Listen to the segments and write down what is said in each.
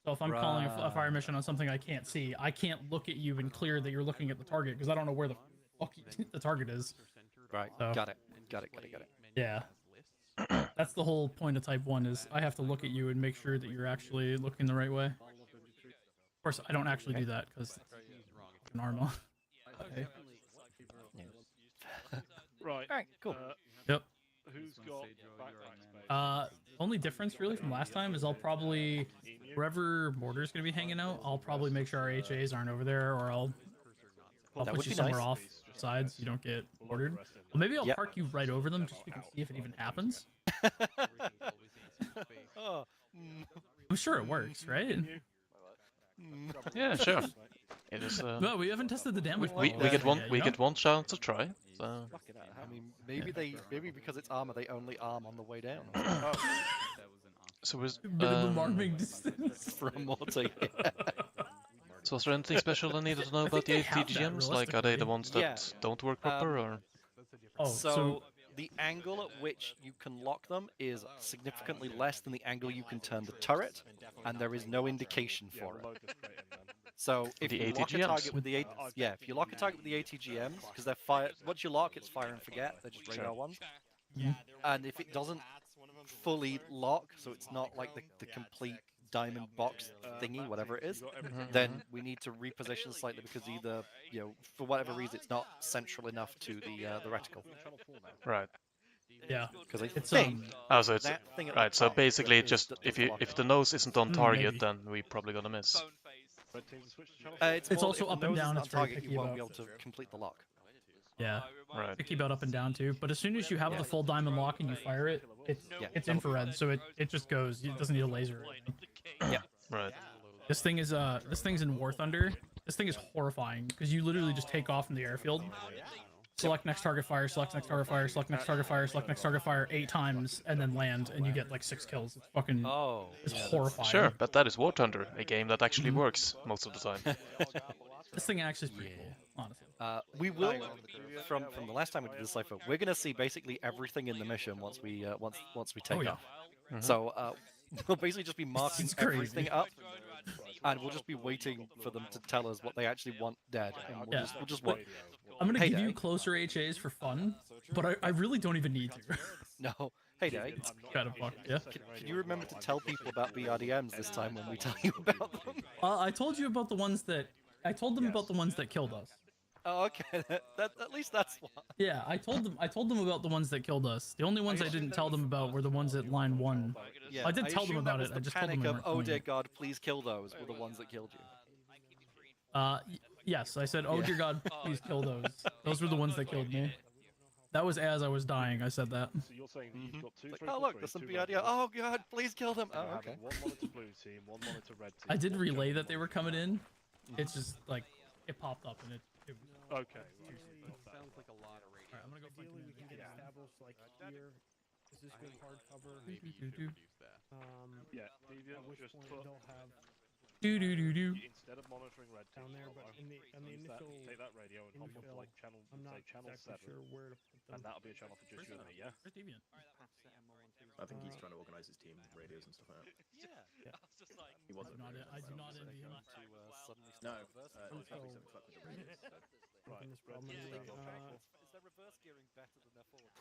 So if I'm calling a fire mission on something I can't see, I can't look at you and clear that you're looking at the target because I don't know where the fuck the target is. Right. So, Got it. Yeah. That's the whole point of Type 1 is I have to look at you and make sure that you're actually looking the right way. Of course, I don't actually do that because it's an Arma. Okay. Right. All right. Cool. Yep. Who's got backpack space? Only difference really from last time is I'll probably, wherever Mortar's gonna be hanging out, I'll probably make sure our HAs aren't over there, or I'll put you somewhere off sides so you don't get ordered. Well, maybe I'll park you right over them just so we can see if it even happens. I'm sure it works, right? Yeah, sure. It is. No, we haven't tested the damage. We get one chance to try. So. I mean, maybe because it's armor, they only arm on the way down. So was minimum arming distance from mortar. So was there anything special I needed to know about the ATGMs? Like, are they the ones that don't work proper, or? Oh, so the angle at which you can lock them is significantly less than the angle you can turn the turret, and there is no indication for it. So if you lock a target with the if you lock a target with the ATGMs, because they're fire. Once you lock, it's fire and forget. They're just radar ones. And if it doesn't fully lock, so it's not like the complete diamond box thingy, whatever it is, then we need to reposition slightly because either, for whatever reason, it's not central enough to the reticle. Right. Yeah. Because I think so it's right. So basically, just if the nose isn't on target, then we probably gonna miss. It's also up and down. It's very target, picky you won't about be able to complete the lock. Yeah. Right. Picky about up and down too. But as soon as you have the full diamond lock and you fire it, it's infrared, so it just goes. It doesn't need a laser. Yeah. Right. This thing's in War Thunder. This thing is horrifying because you literally just take off from the airfield. Select next target fire, select next target fire, select next target fire, select next target fire 8 times, and then land, and you get like 6 kills. It's fucking. It's horrifying. Sure, but that is War Thunder, a game that actually works most of the time. This thing actually is pretty cool, honestly. We will, from the last time we did the cipher, we're gonna see basically everything in the mission once we take off. So we'll basically just be marking everything up, and we'll just be waiting for them to tell us what they actually want dead, and we'll just wait. I'm gonna give you closer HAs for fun, but I really don't even need to. No. Hey, Dave. Kind of fuck, yeah. Can you remember to tell people about BRDMs this time when we tell you about them? I told you about the ones that about the ones that killed us. Oh, okay. At least that's one. Yeah, I told them about the ones that killed us. The only ones I didn't tell them about were the ones at line 1. Yeah, I did tell them about it. I just told them of, oh dear God, please kill those, were the ones that killed you. Yes, I said, oh dear God, please kill those. Those were the ones that killed me. That was as I was dying. I said that. So you're saying you've got 2 oh look, there's some BRDM. Oh God, please kill them. Oh, okay. 1 monitor blue team, 1 monitor red team. I did relay that they were coming in. It's just like it popped up and it was okay. Sounds like a lot of radio. I'm gonna go find we can establish like here. Is this good hardcover? Yeah, Deviant just put They'll have instead of monitoring red team down there, but in the initial take that radio and hop onto like channel, I'm not channel exactly 7, sure where to put them. and that'll be a channel for just you and me, yeah? Where's Deviant? I think he's trying to organize his team radios and stuff like that. Yeah. I was just like, He wasn't. I do not envy him. No, it's having something fuck with the radios. So. Right. This problem anyway. Is their reverse gearing better than their forward?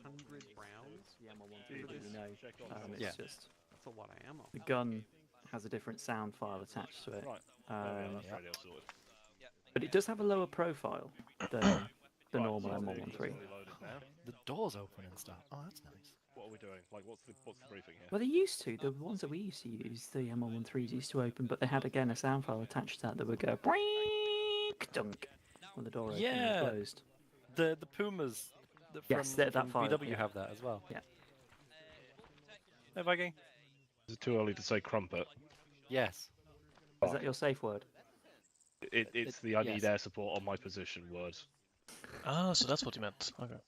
100 rounds. Yeah, I'm on 1 You know, it's just that's a lot of ammo. the gun has a different sound file attached to it. Radio sorted. But it does have a lower profile than the normal M113. The door's open and stuff. Oh, that's nice. What are we doing? Like, what's the briefing here? Well, they used to. The ones that we used to use, the M113s used to open, but they had again a sound file attached to that would go brink dunk when the door opened and closed. The Pumas. Yes, that file. VW have that as well. Yeah. Hey, Viking. Is it too early to say crumpet? Yes. Is that your safe word? It's the I need air support on my position word. Ah, so that's what you meant. Okay.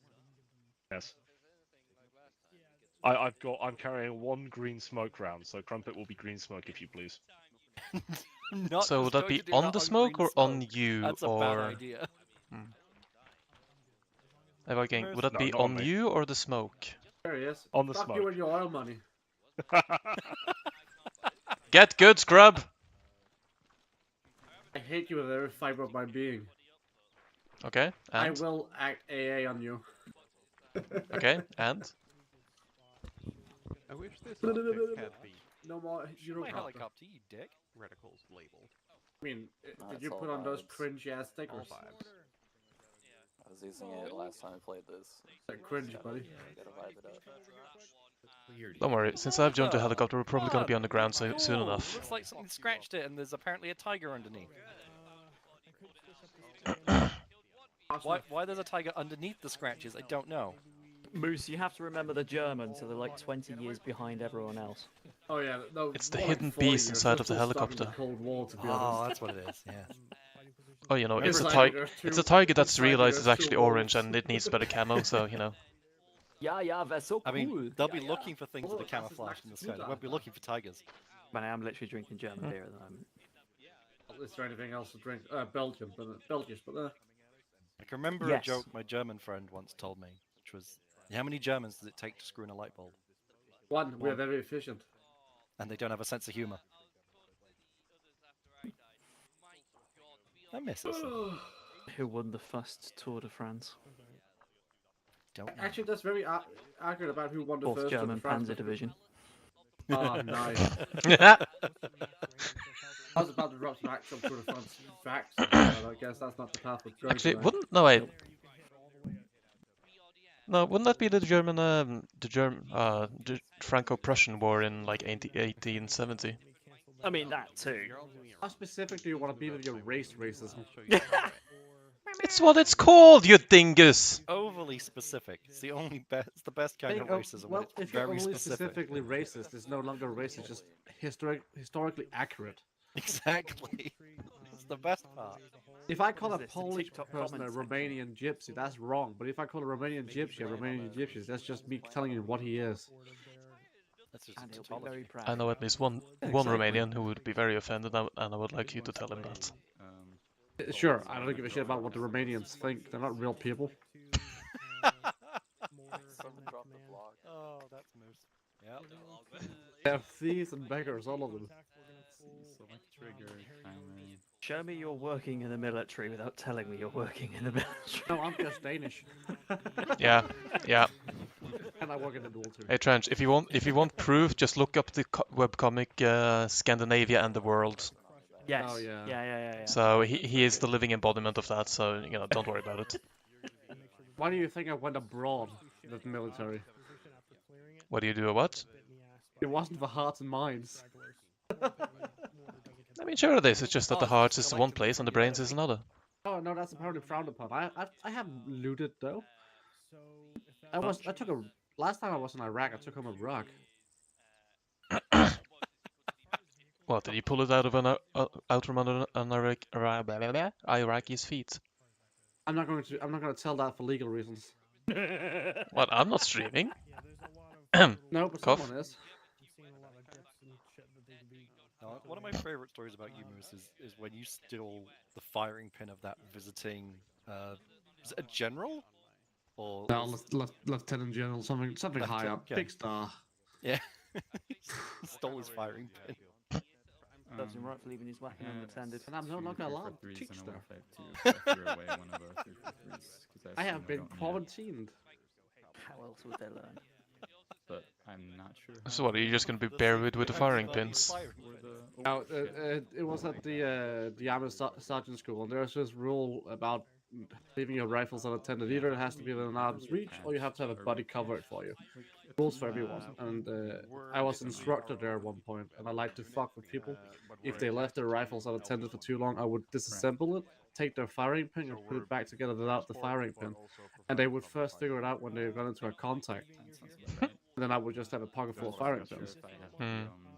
Yes. I'm carrying 1 green smoke round, so crumpet will be green smoke if you please. So would that be on the smoke or on you? That's or... a bad idea. Would that be on you or the smoke? There he is. On the Fuck smoke. you and your oil money. Get good, scrub! I hate you with every fiber of my being. Okay, I and? will act AA on you. Okay, and? I wish this optic had the No more Shoot my Eurocopter. helicopter, you dick. reticles labeled. I mean, did That's you all put on those vibes. cringe ass All stickers? vibes. I was using it last time I played this. They're cringe, buddy. Gotta vibe it up. Don't worry, since I've joined the helicopter, we're probably gonna be on the ground soon Cool. enough. Looks like something scratched it, and there's apparently a tiger underneath. Why there's a tiger underneath the scratches, I don't know. Moose, you have to remember the Germans, so they're like 20 years behind everyone else. Oh yeah, no. It's the more hidden like 40 beast years. inside They're of the still stuck in helicopter. the Cold War, to be Oh, honest. that's what it is, yeah. Oh, you know, it's a Inside tiger. there's It's a two- tiger that's inside realized there's it's actually two orange wolves. and it needs better camo, so you know. Yeah, they're so I mean, cool. they'll be looking for things that Oh, are camouflaged in the sky. They won't be looking for tigers. Man, I am literally drinking German beer at the moment. Is there anything else to drink? Belgian, but Belgisch, but I can remember Yes. a joke my German friend once told me, which was, how many Germans does it take to screw in a light bulb? one, we're very efficient. And they don't have a sense of humour. I miss this. Who won the first Tour de France? Don't know. Actually, that's very accurate about who won the Fourth first Tour de German France. Panzer Division. Oh, nice. I was about to drop some actual Tour de France facts, but I guess that's not the path we're going Actually, today. wouldn't no, wouldn't that be the German, the Franco-Prussian War in like 1870? I mean, that too. How specific do you want to be with your race racism? It's what it's called, you dingus! Overly specific. It's the only best. It's the best kind of racism. when Well, it's if you're very only specific. specifically racist, it's no longer racist, just historically accurate. Exactly. It's the best part. If I call a What is this, the Polish TikTok person a comment section? Romanian gypsy, that's wrong. But if I call a Romanian gypsy a Romanian gypsy, that's just me telling you what he is. That's just And a he'll be tautology. very proud. I know at least one Romanian who would be very offended, and I would like you to tell him that. Sure, I don't give a shit about what the Romanians think. They're not real people. Someone dropped the block. Oh, that's moose. Yeah. They're thieves and beggars, all of them. Show me you're working in the military without telling me you're working in the military. No, I'm just Danish. Yeah, yeah. And I work in the military. Hey Trench, if you want proof, just look up the webcomic Scandinavia and the World. Yes. Oh, yeah. Yeah. So he is the living embodiment of that. So you know, don't worry about it. Why do you think I went abroad with the military? What do you do? What? It wasn't for hearts and minds. I mean, sure it is. It's just that the hearts is one place and the brains is another. Oh no, that's apparently frowned upon. I haven't looted though. I took a last time I was in Iraq. I took home a rug. What did he pull it out of out from under an Iraqi's feet? I'm not going to tell that for legal reasons. What? I'm not streaming. No, but Cough. someone is. One of my favorite stories about you, Moose, is when you stole the firing pin of that visiting. Is it a general? Or No, Lieutenant General, something high up. yeah. Big star. Yeah. Stole his firing pin. Serves him right for leaving his weapon unattended. And I'm no longer allowed to teach there. I have been quarantined. How else would they learn? But I'm not sure. So what? Are you just gonna be buried with the firing pins? No, it was at the Arma Sergeant School, and there's this rule about leaving your rifles unattended. Either it has to be within arm's reach, or you have to have a buddy cover it for you. Rules for everyone. And I was instructor there at one point, and I like to fuck with people. If they left their rifles unattended for too long, I would disassemble it, take their firing pin, and put it back together without the firing pin. And they would first figure it out when they got into a contact. And then I would just have a pocket full of firing pins.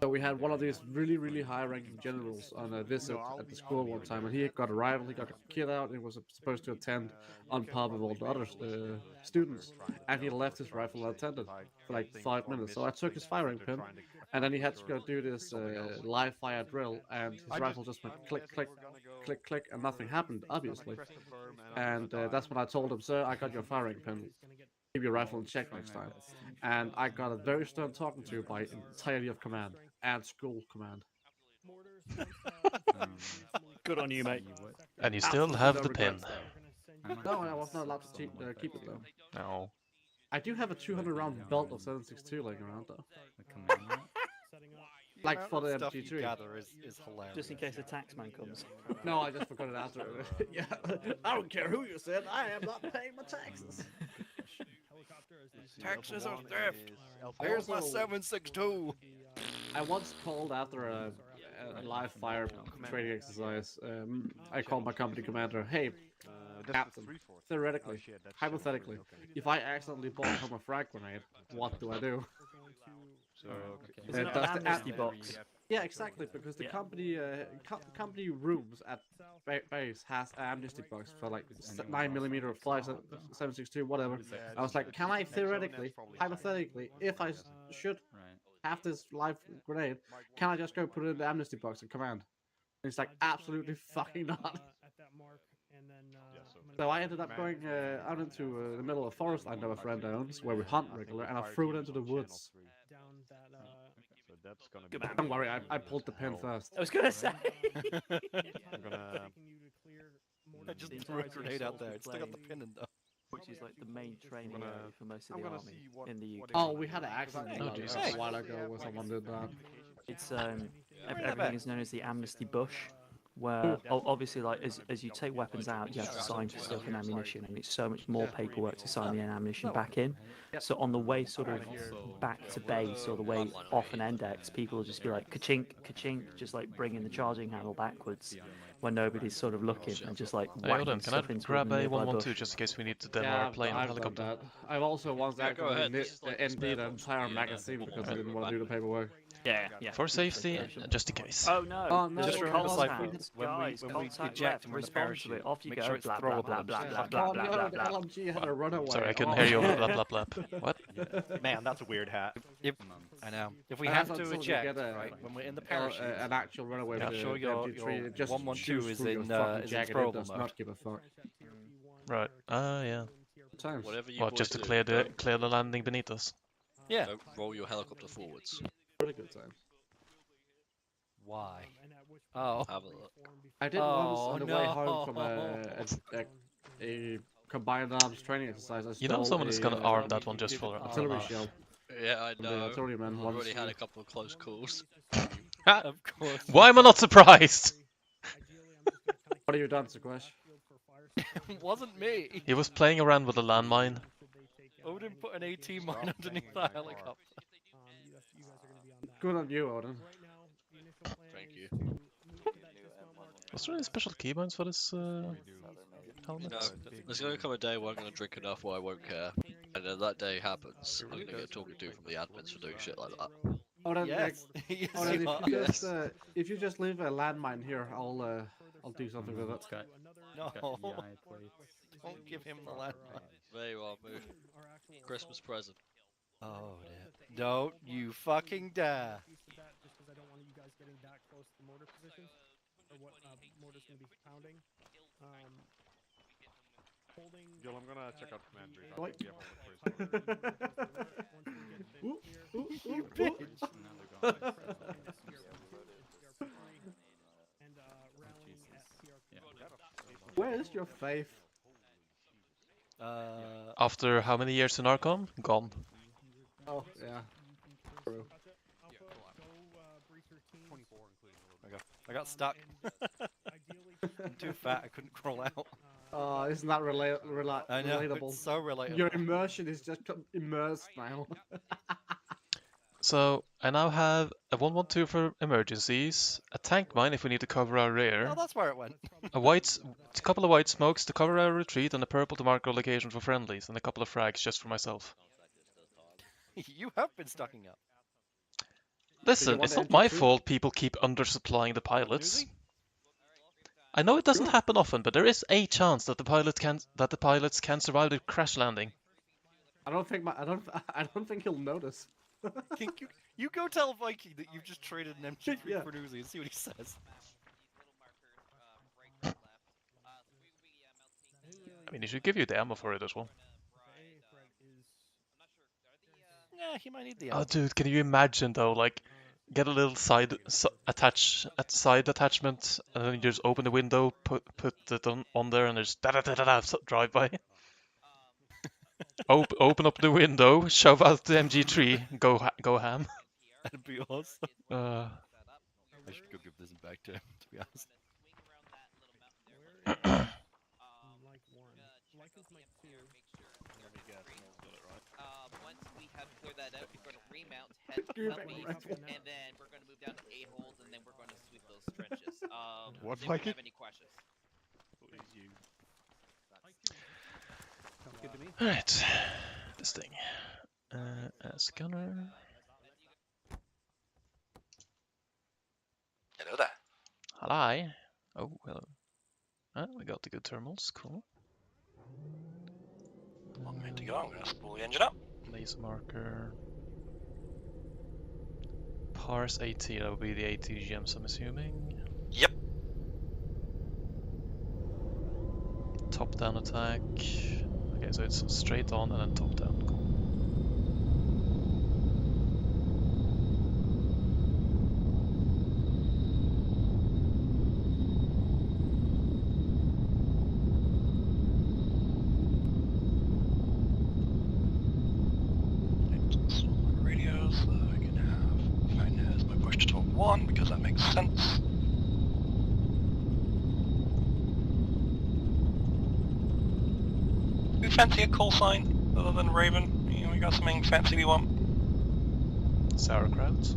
So we had one of these really, really high-ranking generals on a visit at the school one time, and he got a rifle, he got a kid out, and he was supposed to attend on par with all the other students, and he left his rifle unattended for like 5 minutes. So I took his firing pin, and then he had to go do this live fire drill, and his rifle just went click, click, click, click, and nothing happened, obviously. And that's when I told him, sir, I got your firing pin. keep your rifle in check next time. And I got a very stern talking to by entirety of command and school command. Good on you, mate. And you still Absolutely have no the pin. regrets there. No, I was not allowed to keep it though. No. I do have a 200-round belt of 7.62 laying around though. The Like amount for of the stuff you MG3. gather is hilarious. Just in case a taxman comes. No, I just forgot it after. Yeah, I don't care who you said. I am not paying my taxes. Taxes are theft. Here's Here's my 7.62. I once called after a live fire training exercise. I called my company commander. Hey, Captain. Theoretically, hypothetically, if I accidentally bought home a frag grenade, what do I do? Isn't it does an the amnesty box? Yeah, exactly, because the company rooms at base has an amnesty box for like 9mm fly 7.62, whatever. I was like, can I theoretically, hypothetically, if I should have this live grenade, can I just go put it in the amnesty box and command? And it's like, absolutely fucking not. So I ended up going out into the middle of a forest I know a friend owns, where we hunt regular, and I threw it into the woods. Don't worry, I pulled the pin first. I was gonna say. I just threw a grenade out there. It's still got the pin in though. Which is like the main training area for most of the army in the UK. Oh, we had an accident Jesus. a while ago where someone did that. It's everything is known as the amnesty bush, where obviously like as you take weapons out, you have to sign for stuff and ammunition, and it's so much more paperwork to sign the ammunition back in. So on the way sort of back to base or the way off an index, people will just be like ka-chink, ka-chink, just like bringing the charging handle backwards when nobody's sort of looking, and just like Hey, hold on, whacking can I stuff into grab the a nearby 112 bush. just in case we need to demo our plane or I've done helicopter? that. I've also once Yeah, go ahead. actually This is like the emptied spare an entire magazine because I didn't want to do the paperwork. Yeah. For safety, just in case. Oh no! Oh, no. Just Just remember, contact, Cypher, when guys, we contact eject left, and we're in the respond to it. parachute, Off you make go. sure it's Blah blah throwable blah and blah shit. blah Oh blah no, blah the blah. LMG had a runaway. Sorry, I couldn't Oh. hear you over blah blah blah. What? Man, that's a weird hat. I know. If we I have thought to someone eject, get a- right, when we're in the Or, parachute, an actual runaway. Yeah. with sure the your MG3, it just 112 shoots is through your in, fucking is in jacket, throwable it does mode. not give a fuck. Right. Yeah. Times. Whatever you What, boys just to do, clear don't- the landing beneath us? Yeah. Don't roll your helicopter forwards. Pretty good times. Why? Oh. Have a look. I did once Oh, on the way home from no. a combined arms training exercise. I You know stole someone is gonna a, arm that one just for artillery shell. Yeah, I from the know. artilleryman I've once. already had a couple of close calls. Of course. Why am I not surprised? What have you done, Sequesh? It wasn't me. He was playing around with a landmine. Odin put an AT mine underneath the helicopter. Good on you, Odin. Thank you. Was there any special keybinds for this You helmet? know, there's gonna come a day where I'm gonna drink enough where I won't care. And then that day happens, I'm gonna get talking to from the admins for doing shit like that. Odin, Yes. Yes, Odin, you are. if you just leave a landmine here, I'll do something with it. No. Don't give him the landmine. There you are, move. Christmas present. Oh, dear. Don't you fucking dare. Gil, I'm gonna check out command brief. Wait. You bitch. Where is your faith? After how many years in ARCOMM? Gone. Oh, yeah. True. I got stuck. I'm too fat, I couldn't crawl out. Oh, isn't that I know, relatable? it's so relatable. Your immersion is just immersed now. So, I now have a 112 for emergencies, a tank mine if we need to cover our rear, Oh, that's where it went. a couple of white smokes to cover our retreat, and a purple to mark our location for friendlies, and a couple of frags just for myself. You have been stocking up. Listen, want it's the not my MG3? fault people keep undersupplying the pilots. I know it doesn't happen often, but there is a chance that the pilots can survive the crash landing. I don't think he'll notice. You go tell Viking that you've just traded an MG3 Yeah. for an Uzi and see what he says. I mean, he should give you the ammo for it as well. Yeah, he might need the Oh, LT. dude, can you imagine though? Like, get a little side attachment, and then you just open the window, put it on there, and there's drive by. Open up the window, shove out the MG3, go ham. That'd be awesome. I should go give this back to him, to be honest. Like one. Like is my two. Once we have cleared that out, we're going to remount, head southeast, and then we're going to move down to A-holes, and then we're going to sweep those trenches. What, does anyone Mikey? have any questions? Sounds good to me. Alright, this thing. As gunner. Hello there. Hello. Oh, hello. We got the good thermals, cool. Long way to go. I'm going to spool the engine up. Laser marker. Parse AT, that would be the ATGMs, I'm assuming. Yep. Top down attack. Okay, so it's straight on and then top down. Cool. Radios, so I can have phone as my push to talk 1 because that makes sense. Do you fancy a call sign other than Raven? You know, we got something fancy we want? Sauerkraut.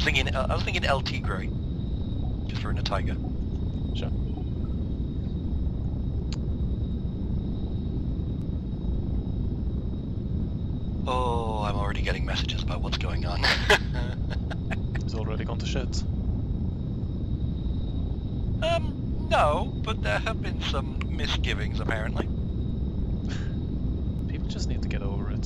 I was thinking LT Grey. Just for in a tiger. Sure. Oh, I'm already getting messages about what's going on. It's already gone to shit. No, but there have been some misgivings apparently. People just need to get over it.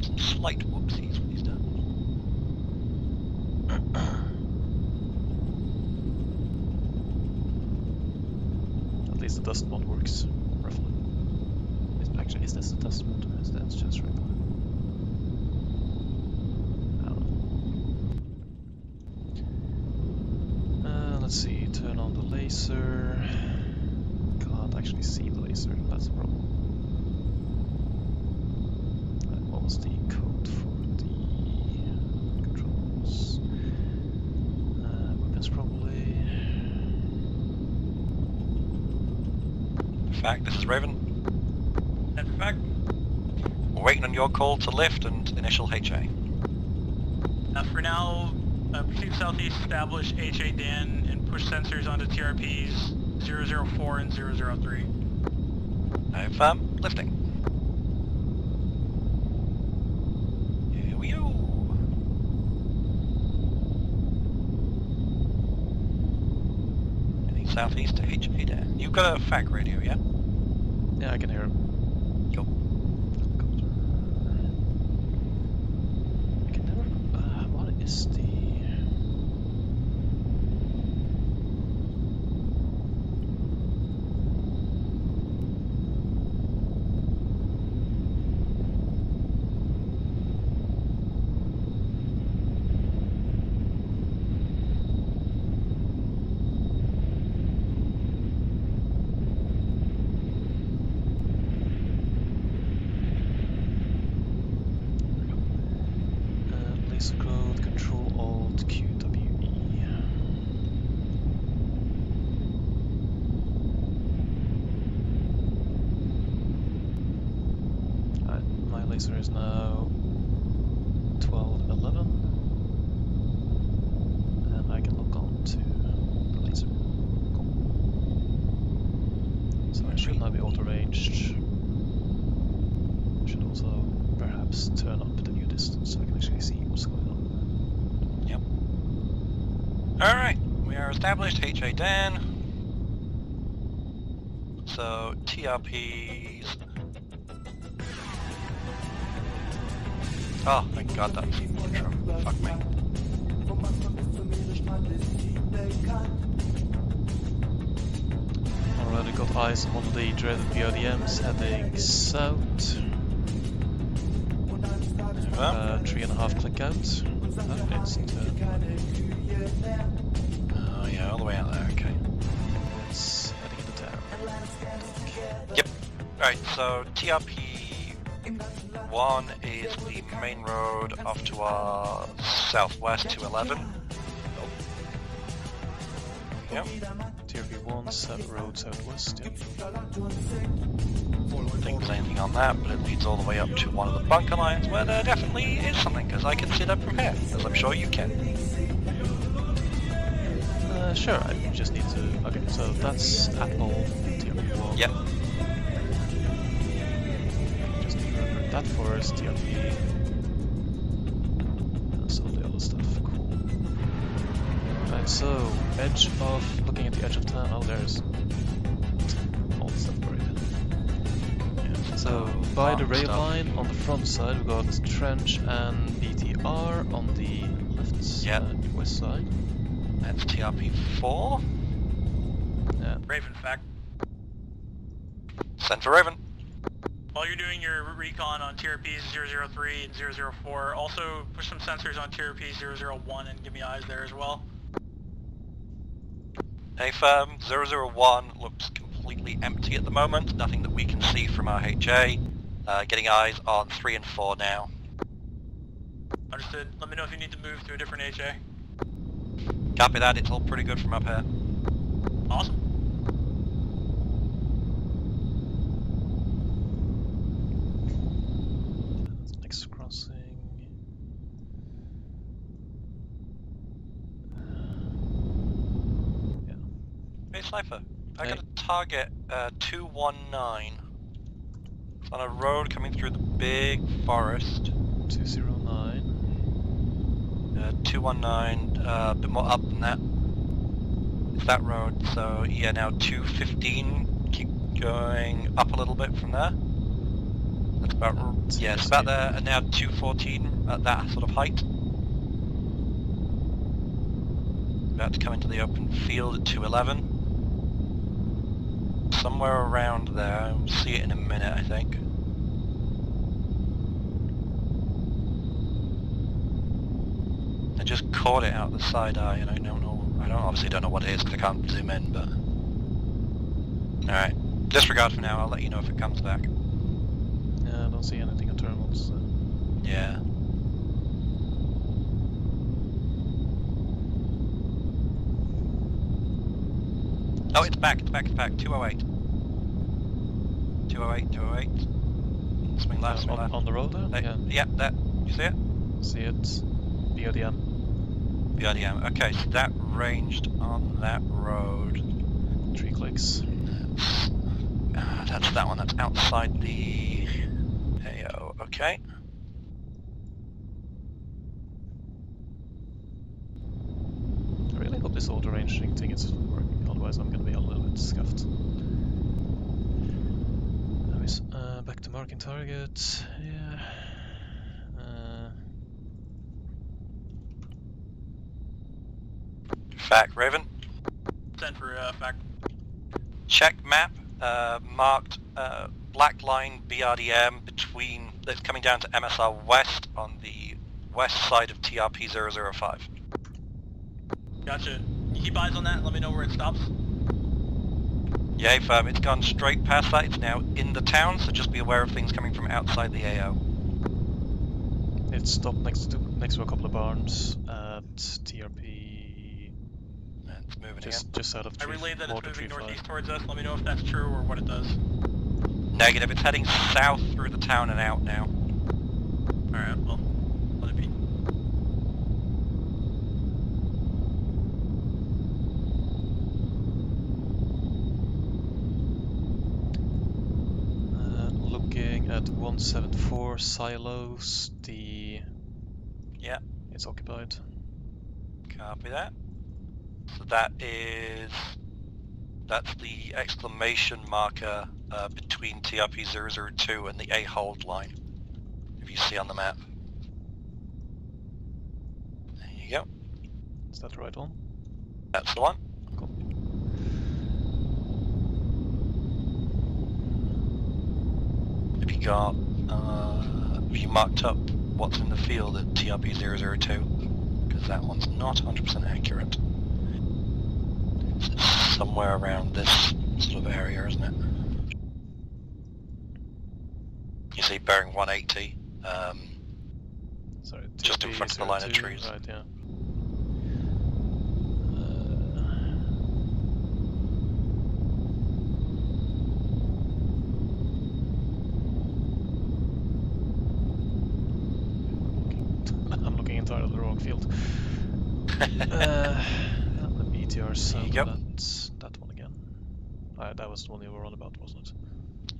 Some slight whoopsies when he's done. At least the dust mod works, roughly. Actually, is this the dust mod or is that just regular? I don't know. Let's see, turn on the laser. Can't actually see the laser, that's the problem. What was the code for the controls? Weapons probably. Fact, this is Raven. And fact, we're waiting on your call to lift and initial HA. For now, proceed southeast, establish HA Dan, and push sensors onto TRPs 004 and 003. I've lifting. Here we go. Heading southeast to HA Dan. You've got a FAC radio, yeah? Yeah, I can hear him. Go. I can never. What is the? Laser code, Control Alt QWE. Alright, my laser is now 1211, and I can lock on to the laser. Cool. So I should now be auto-ranged. Should also perhaps turn up the view distance so I can actually see what's going on. Yep. Alright, we are established HA Dan. So, TRPs. Oh, thank god that was even intro. Fuck me. Already got eyes on one of the dreaded BRDMs heading south. 3.5 click out. No, it's Oh yeah, all the way out there, okay. It's heading into town. Yep. Right, so TRP 1 is the main road off to our southwest to 11. Yep. TRP 1, road southwest, yep. Don't think there's anything on that, but it leads all the way up to one of the bunker lines where there definitely is something, because I can see that from here, as I'm sure you can. Sure, I just need to... Okay, so that's Apple TRP 1. Yep. Just need to remember that first, TRP. That's all the other stuff, cool. Right, so, edge of... Looking at the edge of town, oh there's... all the stuff buried. Yeah, so, by the rail line, on the front side, we've got trench and BTR on the left side, west side. That's TRP 4. Yeah. Raven, fact. Send for Raven. While you're doing your recon on TRPs 003 and 004, also push some sensors on TRP 001 and give me eyes there as well. Hey firm, 001 looks completely empty at the moment, nothing that we can see from our HA. Getting eyes on 3 and 4 now. Understood. Let me know if you need to move to a different HA. Copy that, it's all pretty good from up here. Awesome. Next crossing. Yeah. Hey Cypher, I got a target 219. It's on a road coming through the big forest. 209. 219, a bit more up than that. It's that road, so yeah, now 215, keep going up a little bit from there. That's about, yeah, it's about there, and now 214 at that sort of height. About to come into the open field at 211. Somewhere around there, we'll see it in a minute I think. I just caught it out the side eye, and I obviously don't know what it is because I can't zoom in, but... Alright, disregard for now, I'll let you know if it comes back. Yeah, I don't see anything on terminals. So. Yeah. Oh, it's back, 208. 208, 208. Swing left, swing left. On the road there? Yeah. Yeah, that. You see it? See it. BRDM. BRDM. Okay, so that ranged on that road. 3 clicks. That's that one. That's outside the AO. Okay. I really hope this auto ranging thing is working. Otherwise, I'm gonna be a little bit scuffed. Anyways, back to marking target. Yeah. Fact, Raven. Send for fact. Check map. Marked black line BRDM between that's coming down to MSR West on the west side of TRP 005. Gotcha. You keep eyes on that and let me know where it stops. Yeah, firm. It's gone straight past that. It's now in the town, so just be aware of things coming from outside the AO. It stopped next to a couple of barns at TRP. It's moving just out of I relayed that it's moving 3-5. northeast towards us. Let me know if that's true or what it does. Negative. It's heading south through the town and out now. Alright, well, let it be. Looking at 174 silos, Yeah. It's occupied. Copy that. So that's the exclamation marker between TRP 002 and the A-hold line, if you see on the map. There you go. Is that the right one? That's the one. Cool. got, have you marked up what's in the field at TRP 002? Because that one's not 100% accurate. It's somewhere around this sort of area, isn't it? You see bearing 180, Sorry, just in front of the line of 02, trees. Right, yeah. I'm looking entirely the wrong field. The BTR 7, that's that one again. That was the one you were on about, wasn't it?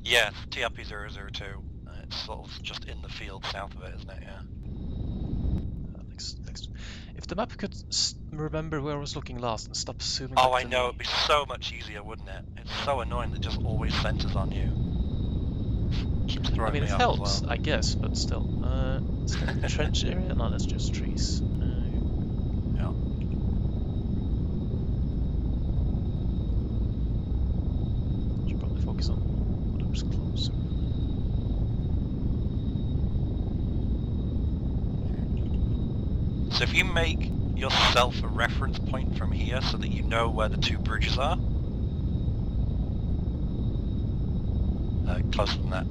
Yeah, TRP 002. It's sort of just in the field south of it, isn't it? Yeah. Next. If the map could remember where I was looking last and stop zooming. Oh, back I to know, me. it'd be so much easier, wouldn't it? It's so annoying that it just always centers on you. Keeps I throwing mean, me it off helps, as well. I guess, but still. Is that a trench area? No, that's just trees. Yeah. Should probably focus on whatever's closer. So if you make yourself a reference point from here so that you know where the two bridges are. Closer than that.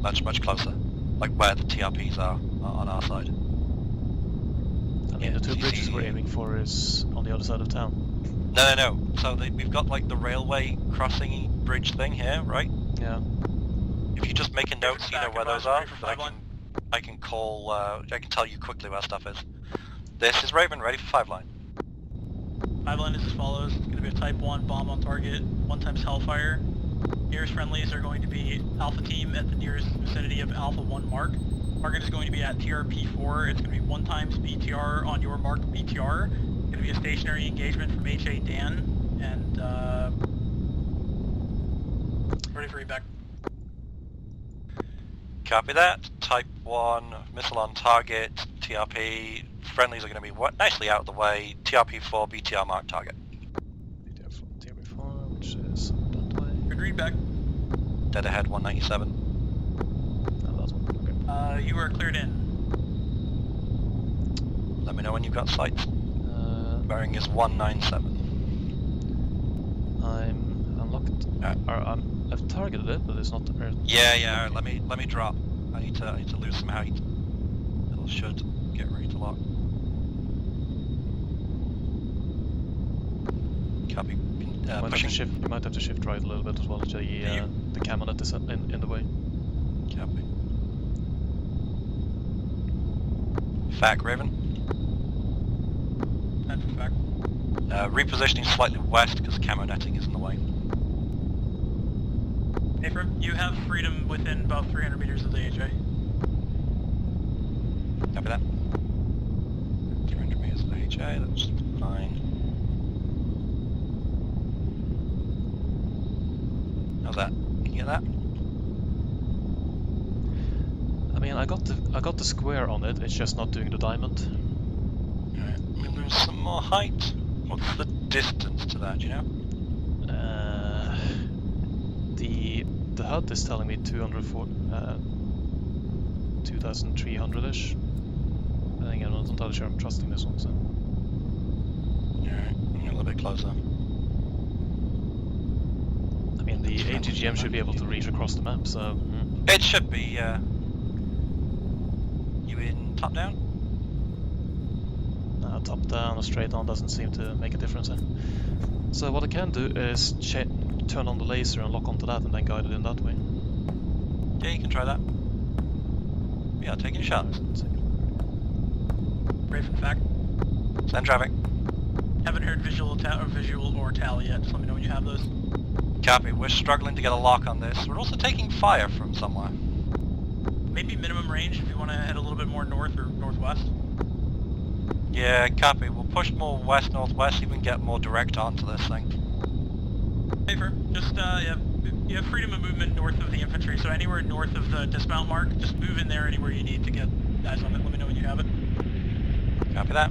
Much closer. Like where the TRPs are on our side. I mean, the two bridges we're aiming for is on the other side of town. No. So we've got like the railway crossing bridge thing here, right? Yeah. If you just make a note so you know where those are, I can call, I can tell you quickly where stuff is. This is Raven, ready for 5 line. 5 line is as follows. It's going to be a Type 1 bomb on target, 1 times Hellfire. Nearest friendlies are going to be Alpha Team at the nearest vicinity of Alpha 1 mark. Target is going to be at TRP 4. It's going to be 1 times BTR on your marked BTR. It's going to be a stationary engagement from HA Dan. And, ready for evac. Copy that. Type 1, missile on target, TRP. Friendlies are going to be nicely out of the way. TRP 4, BTR mark target. TRP 4, which is that way. Good read back. Dead ahead 197. Oh, that one. Okay. You are cleared in. Let me know when you've got sights. Bearing is 197. I'm unlocked. I've targeted it, but it's not apparent. Yeah. Let me drop. I need to lose some height. It should get ready to lock. Copy. You might have to shift right a little bit as well. The Camonet is in the way. Copy. Fac, Raven. Fac. Repositioning slightly west because camo netting is in the way. Paper, you have freedom within about 300 meters of the HA. Copy that. 300 meters of the HA, that's fine. How's that? Can you get that? I mean, I got the square on it. It's just not doing the diamond. Alright, I'm gonna lose some more height. What's the distance to that, do you know? The HUD is telling me 2,300-ish. I think I'm not entirely sure I'm trusting this one, so... Alright, a little bit closer. I mean, the AGGM should be able to reach across the map, so... It should be, yeah. You in top down? Top down or straight on doesn't seem to make a difference then. So what I can do is turn on the laser and lock onto that and then guide it in that way. Yeah, you can try that. Yeah, taking a shot. Raven Fac. Send traffic. Haven't heard visual or tally yet. Just let me know when you have those. Copy. We're struggling to get a lock on this. We're also taking fire from somewhere. Maybe minimum range if you want to head a little bit more north or northwest. Yeah, copy. We'll push more west-northwest, even get more direct onto this thing. Paper, just you have freedom of movement north of the infantry, so anywhere north of the dismount mark, just move in there anywhere you need to get guys on it. Let me know when you have it. Copy that.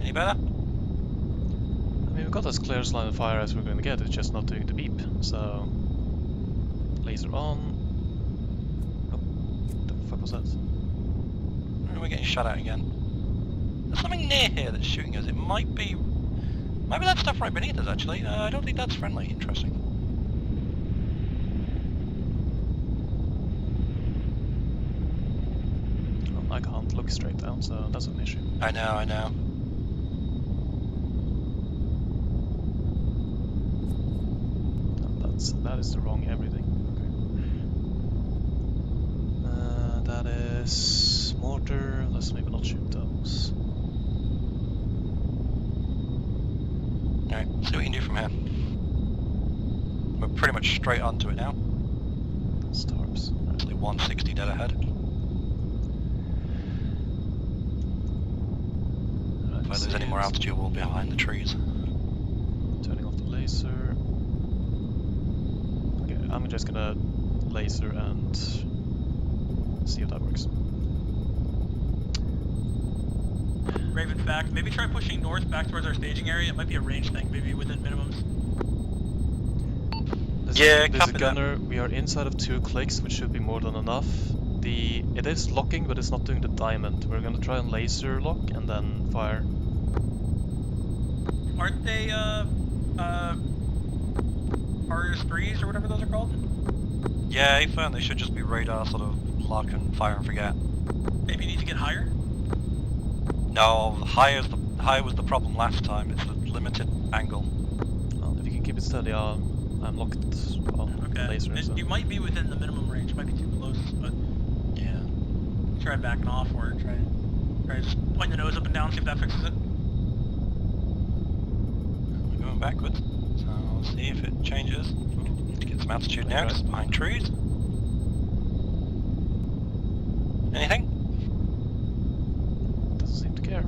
Any better? mean, we've got as clear a line of fire as we're going to get, it's just not doing the beep, so... Laser on... Oh, what the fuck was that? We're getting shot at again. There's something near here that's shooting us. It might be that stuff right beneath us, actually. I don't think that's friendly. Interesting. Well, I can't look straight down, so that's an issue. I know. That is the wrong everything. Okay. That is mortar. Let's maybe not shoot those. Alright, see what we can do from here. We're pretty much straight onto it now. Stars. Actually 160 dead ahead. If I lose any more altitude, we'll be behind the trees. Turning off the laser. Okay, I'm just gonna laser and see if that works. Raven fact, maybe try pushing north back towards our staging area. It might be a range thing, maybe within minimums. There's a gunner. We are inside of 2 clicks, which should be more than enough. It is locking, but it's not doing the diamond. We're gonna try and laser lock and then fire. Aren't they RS3s or whatever those are called? Yeah, I found they should just be radar sort of lock and fire and forget. Maybe you need to get higher? No, high was the problem last time. It's a limited angle. Well, if you can keep it steady, I'm locked on laser. So. You might be within the minimum range. Might be too close, but yeah. Try backing off or try just point the nose up and down, see if that fixes it. We're going backwards, so we'll see if it changes. Need to get some altitude now, just behind trees. Anything? Doesn't seem to care.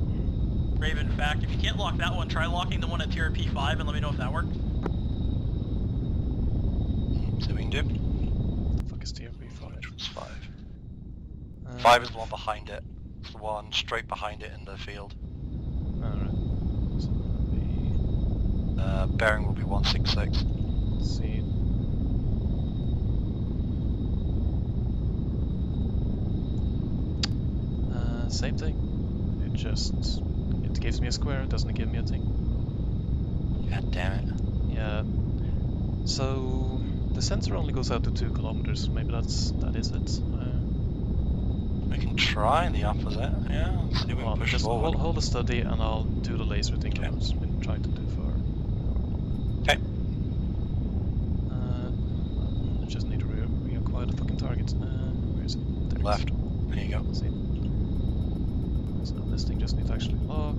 Raven fact, if you can't lock that one, try locking the one at TRP 5 and let me know if that works. See what we can do. The fuck is TRP 5? It's 5. 5 is the one behind it. It's the one straight behind it in the field. Alright. So bearing will be 166. Let's see. Same thing. It gives me a square, it doesn't give me a thing. God damn it. Yeah. So the sensor only goes out to 2 kilometers. Maybe that is it. We can try the opposite. Yeah. Let's see if we can push just forward. hold a steady, and I'll do the laser thing I was been trying to do for. Okay. I just need to reacquire the fucking target. Where is it? There Left. There you go. Let's see. So this thing just needs to actually lock.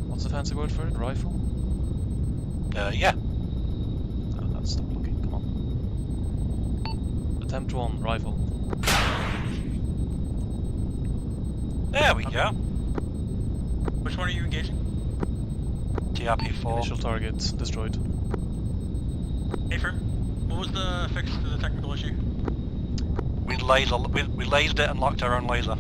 What's the fancy word for it? Rifle? Yeah. Oh, that's stop looking. Come on. Attempt 1, rifle. There we go. Which one are you engaging? TRP4. Initial target destroyed. Hey, Frim, what was the fix to the technical issue? We lased it and locked our own laser.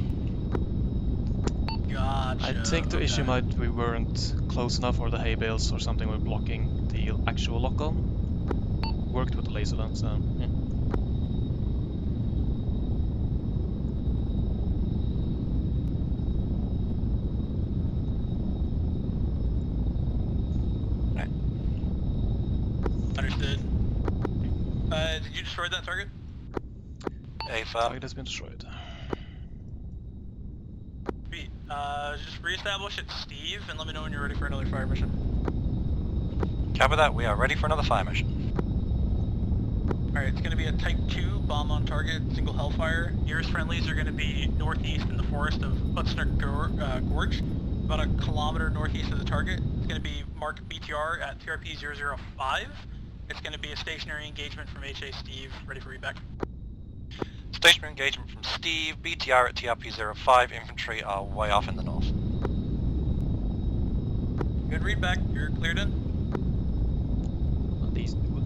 Gotcha. I think the issue we weren't close enough, or the hay bales or something were blocking the actual lock on. Worked with the laser then, so yeah. Understood. Did you destroy that target? Target has been destroyed. Sweet. Just reestablish it, Steve, and let me know when you're ready for another fire mission. Copy that. We are ready for another fire mission. Alright, it's going to be a Type 2 bomb on target, single hellfire. Nearest friendlies are going to be northeast in the forest of Butzner Gorge, about a kilometer northeast of the target. It's going to be marked BTR at TRP 005. It's going to be a stationary engagement from HA Steve, ready for reback. Stationary engagement from Steve, BTR at TRP-05, infantry are way off in the north. Good readback, you're cleared in.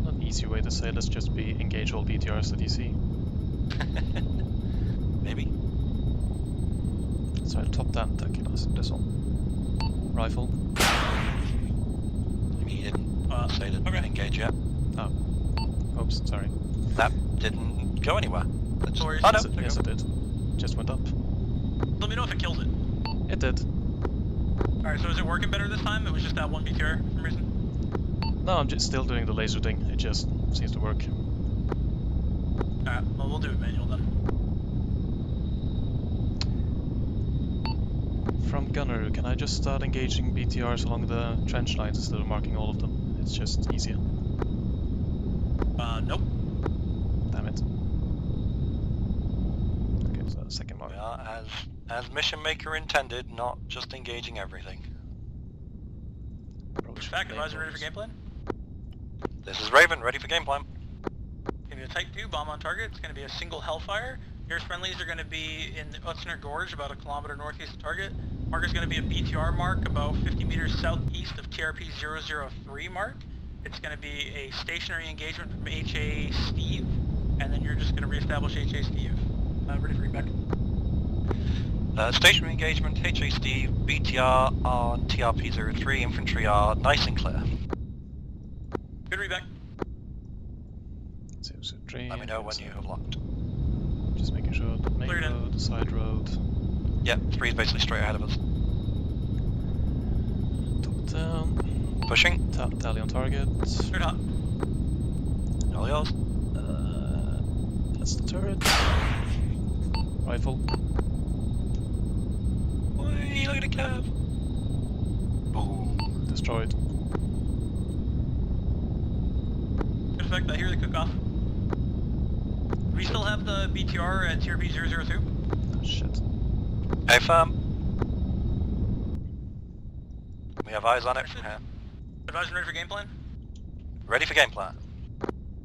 Not easier way to say, let's just be engage all BTRs that you see. Maybe. Let's try top 10 attack this one. Rifle. He didn't say to engage yet. Oh. Oops, sorry. That didn't go anywhere. That's... Sorry, Oh, no. Yes, it did. Just went up. Let me know if it kills it. It did. Alright, so is it working better this time? It was just that one BTR for some reason? No, I'm just still doing the laser thing. It just seems to work. Alright, well we'll do it manual then. From gunner, can I just start engaging BTRs along the trench lines instead of marking all of them? It's just easier. Nope. Damn it. Okay, so second mark. We are, as Mission Maker intended, not just engaging everything. Back, advisor ready for game plan? This is Raven, ready for game plan. It's going to be a Type 2 bomb on target. It's going to be a single Hellfire. Nearest friendlies are going to be in the Utzner Gorge, about 1 kilometer northeast of target. Mark is going to be a BTR mark, about 50 meters southeast of TRP 003 mark. It's going to be a stationary engagement from HA Steve, and then you're just going to reestablish HA Steve. Ready for feedback. Stationary engagement, HA Steve, BTR on TRP 03, infantry are nice and clear. Good readback. 003. Let me know when you have locked. Just making sure the main road, the side road. Yep, 3 is basically straight ahead of us. Top down. Pushing. Tally on target. Third hot. All yours. That's the turret. Rifle. Whee, look at the curve. Boom. Destroyed. Good effect, I hear the cook-off. We still have the BTR at TRP 002? Oh shit. Hey, firm. We have eyes on it from here. Advisor ready for game plan? Ready for game plan.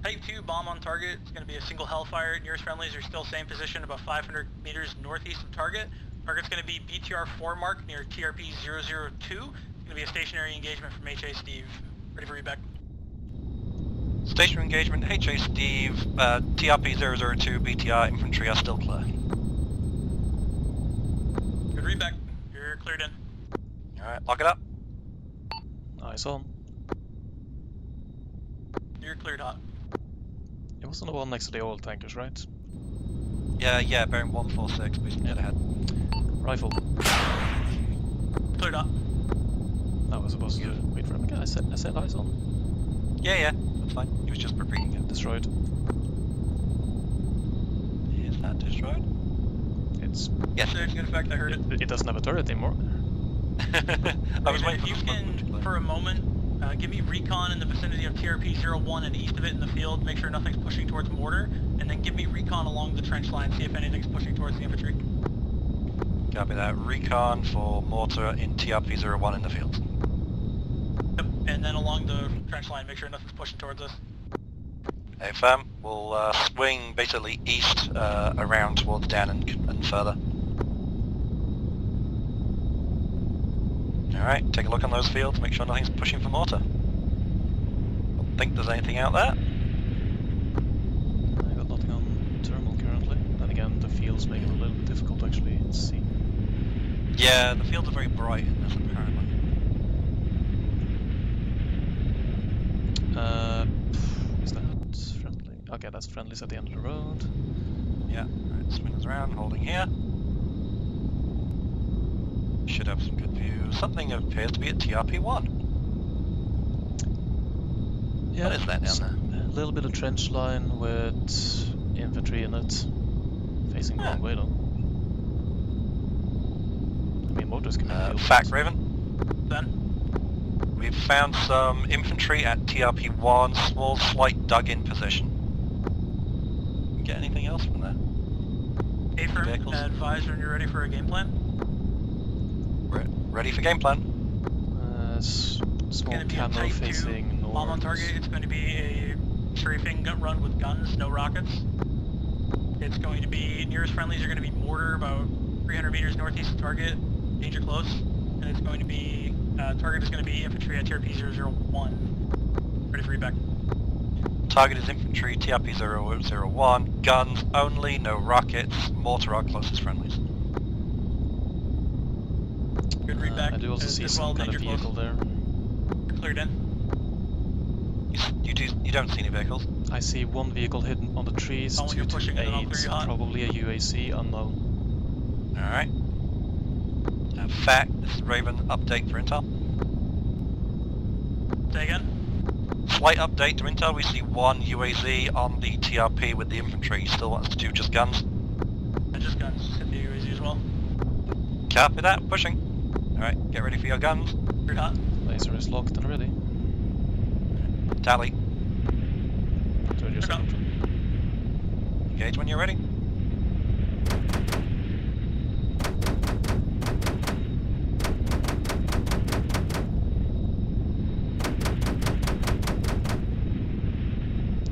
Type 2 bomb on target. It's going to be a single Hellfire. Nearest friendlies are still same position, about 500 meters northeast of target. Target's going to be BTR 4 mark near TRP 002. It's going to be a stationary engagement from HA Steve. Ready for readback. Stationary engagement, HA Steve, TRP 002, BTR infantry are still clear. Good readback. You're cleared in. Alright, lock it up. Eyes on. You're cleared hot. It wasn't the one next to the oil tankers, right? Yeah, bearing 146, we should get ahead. Rifle. Cleared hot. I was supposed to wait for him again. I said eyes on. Yeah, that's fine. He was just repeating it. Destroyed. Is that destroyed? It's... Yes. Good effect, I heard it. It doesn't have a turret anymore. I was waiting for If you can, for a moment, give me recon in the vicinity of TRP 01 and east of it in the field, make sure nothing's pushing towards mortar, and then give me recon along the trench line, see if anything's pushing towards the infantry. Copy that. Recon for mortar in TRP 01 in the field. Yep, and then along the trench line, make sure nothing's pushing towards us. Hey fam, we'll swing basically east around towards Dan and further. Alright, take a look on those fields, make sure nothing's pushing for mortar. Don't think there's anything out there. I got nothing on terminal currently. Then again, the fields make it a little bit difficult to actually see. Yeah, the fields are very bright in this apparently. Is that friendly? Okay, that's friendlies at the end of the road. Yeah, alright, swing us around, holding here. Should have some good view. Something appears to be at TRP-1. Yeah, what is that down there? A little bit of trench line with infantry in it. Facing the wrong way though. I mean, mortars can be fact, Raven. Then? We've found some infantry at TRP-1, small, slight dug-in position. Get anything else from there? Affirm, advise when you're ready for a game plan. Ready for game plan. Small camo facing north. Bomb on target. It's going to be a strafing run with guns, no rockets. It's going to be, nearest friendlies are going to be mortar about 300 meters northeast of target, danger close. And it's going to be, target is going to be infantry at TRP 001. Ready for readback. Target is infantry, TRP 001, guns only, no rockets, mortar our closest friendlies. Good read back. I do also see as some well, kind of danger vehicle close. there. Cleared in. You don't see any vehicles? I see one vehicle hidden on the trees, Oh, when you're pushing it, then I'll clear you hot. probably a UAC, unknown. Alright. Fact, this is Raven, update for intel. Say again? Slight update to intel, we see one UAZ on the TRP with the infantry. Still wants to do just guns. And just guns. Hit the UAZ as well. Copy that, pushing. Alright, get ready for your guns. Cleared hot. Laser is locked and ready. Tally. Turn your second. Engage when you're ready.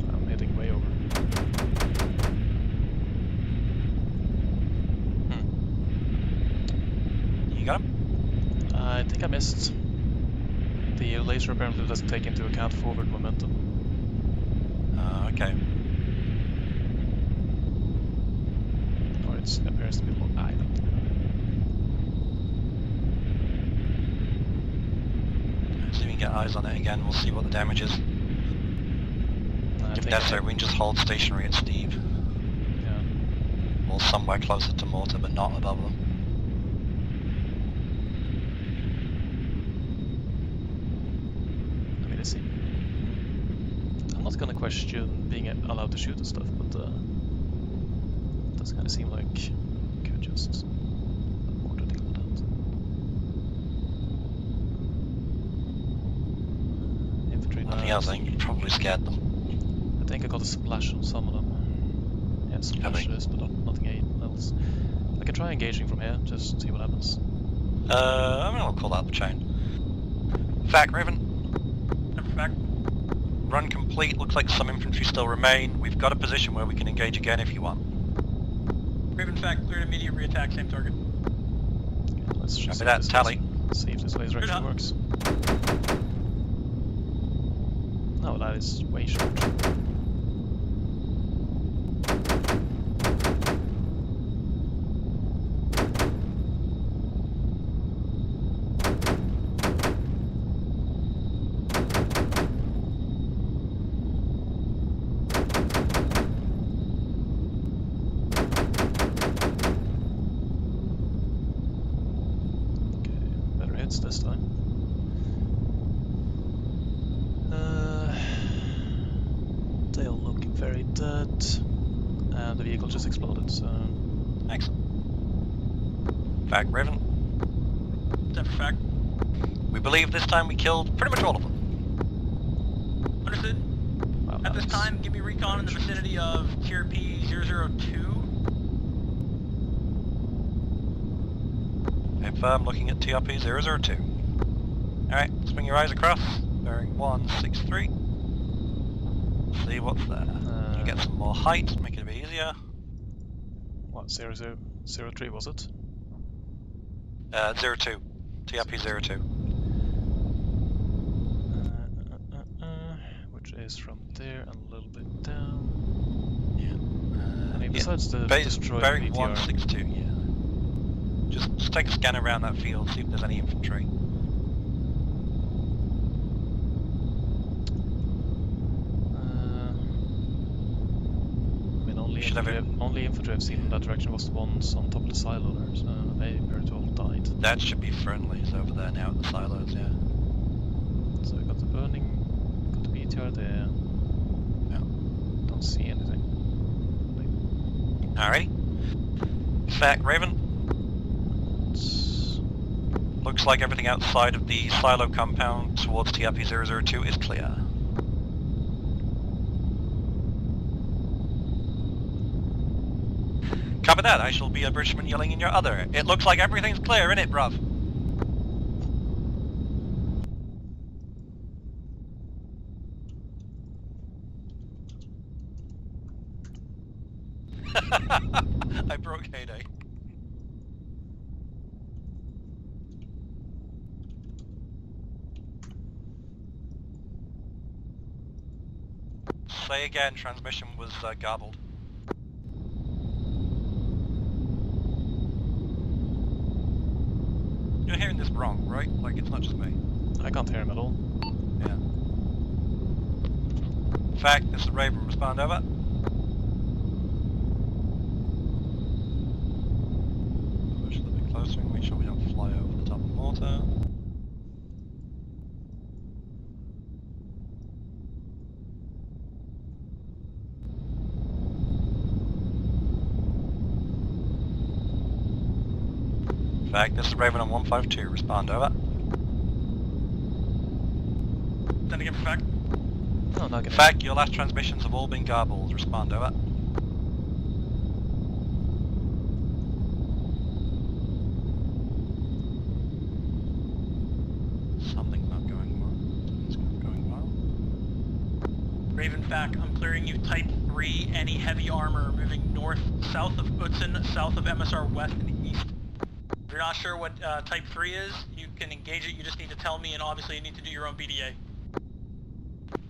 I'm heading way over. You got him? I think I missed. The laser apparently doesn't take into account forward momentum. Okay. Or it appears to be more. I don't know. See if we can get eyes on it again, we'll see what the damage is. If necessary, we can just hold stationary at Steve. Yeah. Or somewhere closer to mortar, but not above them. I mean, let's see. I'm not gonna question being allowed to shoot and stuff, but it does kind of seem like we could just have more to deal with that. Infantry. Nothing else, I think you probably scared them. I think I got a splash on some of them. Yeah, splashes, but nothing else. I can try engaging from here, just see what happens. I mean, I'll call out the chain. Fact, Raven. Number fact. Run complete, looks like some infantry still remain. We've got a position where we can engage again if you want. Raven fact, cleared immediate re-attack, same target. Okay, let's just Copy that, tally. See if this laser actually works. No, that is way short. This time. They all look very dead, and the vehicle just exploded, so... Excellent. Fact, Raven. Temper fact. We believe this time we killed pretty much all of them. Understood. Wow, At this time, give me recon in the vicinity of TRP 002. Confirm, looking at TRP 002. Alright, swing your eyes across. Bearing 163. See what's there. You get some more height, make it a bit easier. What, 003 was it? 02. TRP 02. Which is from there and a little bit down. Yeah. I mean, besides the destroyed bearing BTR. 162, yeah. Just take a scan around that field, see if there's any infantry. I mean, only infantry I've seen in that direction was the ones on top of the silo there, so they appear to all died. That should be friendlies over there now at the silos, yeah. So we got the burning, got the BTR there. Yeah. Don't see anything. Alrighty. Fact, Raven. Looks like everything outside of the silo compound towards TRP 002 is clear. Copy that, I shall be a Bridgman yelling in your other. It looks like everything's clear, innit, bruv? I broke Heyday. Say again, transmission was garbled. You're hearing this wrong, right? Like, it's not just me. I can't hear him at all. Yeah. Fact, this is Raven. Respond, over. Push a little bit closer and make sure we don't fly over the top of the mortar. Fact, this is Raven on 152. Respond, over. Then again for fact. No, not getting. Fact, your last transmissions have all been garbled. Respond, over. Something's not going well. Something's not going well. Raven fact, I'm clearing you type 3, any heavy armor moving north, south of Utzon, south of MSR west and east. If you're not sure what type 3 is, you can engage it, you just need to tell me, and obviously you need to do your own BDA.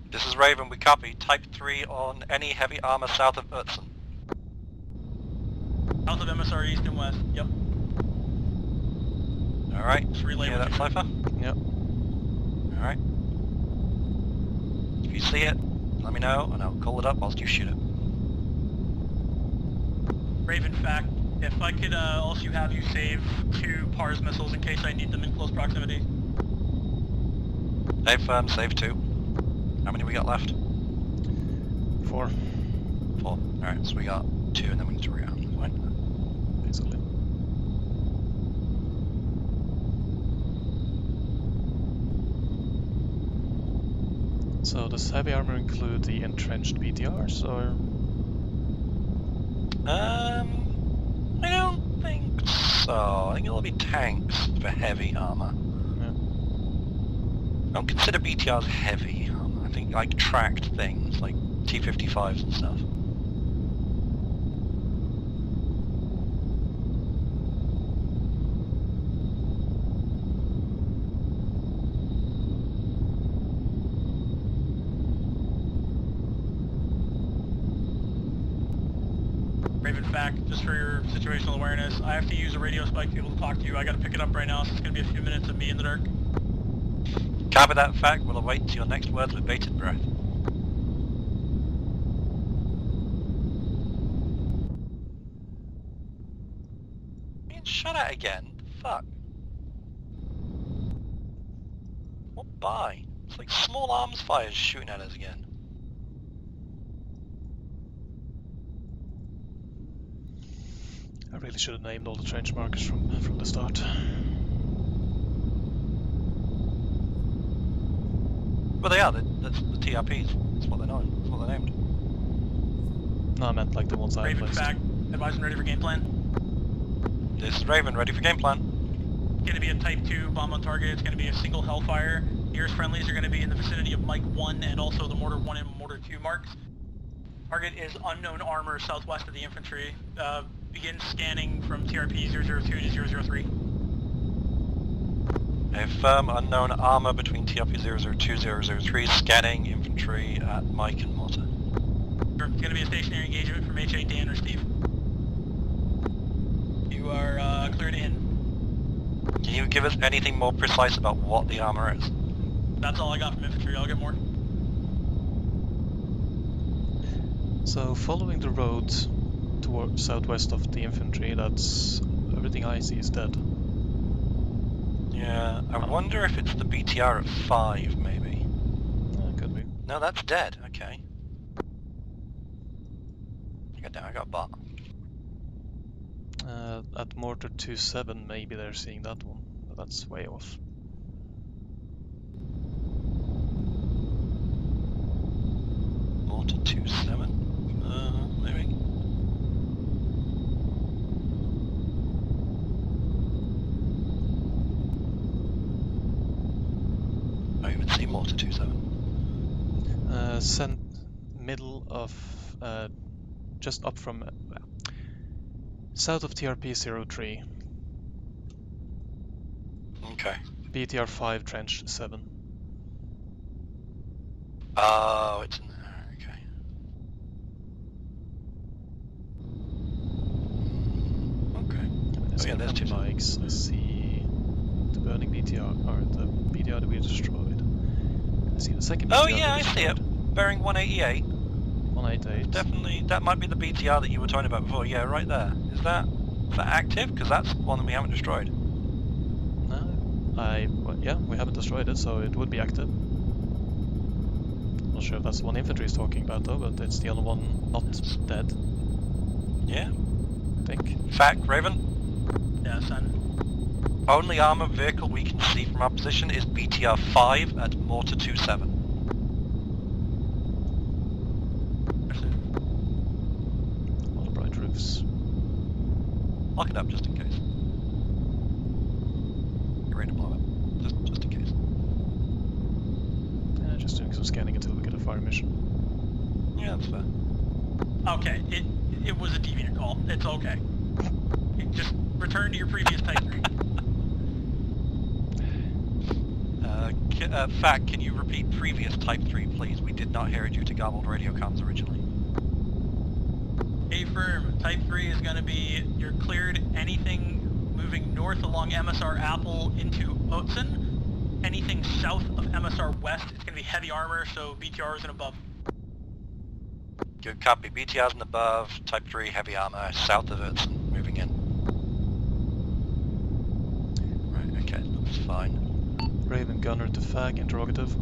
This is Raven, we copy. Type 3 on any heavy armor south of Utzon. South of MSR east and west, yep. Alright, Just relay hear what that, you Cypher? Yep. Alright. If you see it, let me know, and I'll call it up whilst you shoot it. Raven fact, if I could also have you save 2 PARS missiles in case I need them in close proximity. Save firm, save 2. How many we got left? 4. 4. Alright, so we got 2 and then we need to rearm. Fine. Basically. So does heavy armor include the entrenched BTRs, or? I don't think so. I think it'll be tanks for heavy armor. Yeah. I don't consider BTRs heavy armor. I think like tracked things, like T-55s and stuff. Raven fact, just for your situational awareness, I have to use a radio spike to be able to talk to you. I gotta pick it up right now, so it's gonna be a few minutes of me in the dark. Copy that fact, we'll await your next words with bated breath. Being shot at again? Fuck. What by? It's like small arms fires shooting at us again. I really should have named all the trench markers from the start. Well, they are. That's the TRPs. That's what they're known. That's what they're named. No, I meant like the ones I Raven placed. fact, advise and ready for game plan. This is Raven, ready for game plan. It's gonna be a Type 2 bomb on target. It's gonna be a single Hellfire. Nearest friendlies are gonna be in the vicinity of Mike 1 and also the Mortar 1 and Mortar 2 marks. Target is unknown armor southwest of the infantry. Begin scanning from TRP 002 to 003. A firm unknown armor between TRP 002 003, scanning infantry at Mike and Mortar. It's gonna be a stationary engagement from HA Dan or Steve. You are cleared in. Can you give us anything more precise about what the armor is? That's all I got from infantry. I'll get more. So following the road toward southwest of the infantry, that's everything I see is dead. Yeah, I wonder if it's the BTR at 5, maybe. Could be. No, that's dead. Okay. I got bot. At Mortar 2-7, maybe they're seeing that one, but that's way off. Mortar 2-7? Maybe. I don't even see Mortar 2-7. Sent middle of, just up from, south of TRP 03. Okay. BTR 5, trench 7. Oh, it's in there. Okay. Okay. Oh yeah, there's two bikes. I see the the BTR that we destroyed. I see the second BTR. Oh yeah, I see it. Bearing 188. 188. Definitely, that might be the BTR that you were talking about before. Yeah, right there. Is that active? Because that's one that we haven't destroyed. No, well, yeah, we haven't destroyed it, so it would be active. Not sure if that's the one infantry is talking about though, but it's the only one not dead. Yeah. I think. Fact, Raven. Yeah, son. Only armored vehicle we can see from our position is BTR 5 at Mortar 27. A lot of bright roofs. Lock it up just in case. You're ready to blow it. Just in case. Yeah, just doing some scanning until we get a fire mission. Yeah, that's fair. Okay, it was a deviant call. It's okay. Just return to your previous Type 3. Fact, can you repeat previous Type 3, please? We did not hear it due to garbled radio comms originally. Affirm. Type 3 is going to be, you're cleared anything moving north along MSR Apple into Otzen. Anything south of MSR West is going to be heavy armor, so BTRs and above. Good copy. BTRs and above, Type 3 heavy armor, south of Otzen, moving in. Right, okay, looks fine. Raven Gunner to Fag, interrogative.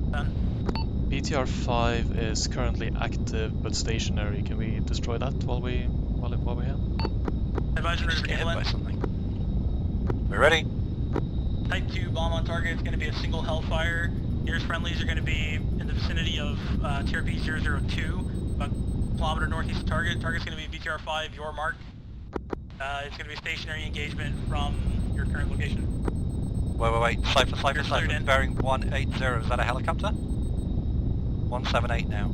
Done. BTR 5 is currently active but stationary. Can we destroy that while we're here? Advisor ready for hit by something. We're ready. Type 2 bomb on target is going to be a single Hellfire. Nearest friendlies are going to be in the vicinity of TRP 002, about a kilometer northeast of target. Target's going to be BTR 5, your mark. It's going to be stationary engagement from your current location. Wait. Cypher. Bearing 180. Is that a helicopter? 178 now.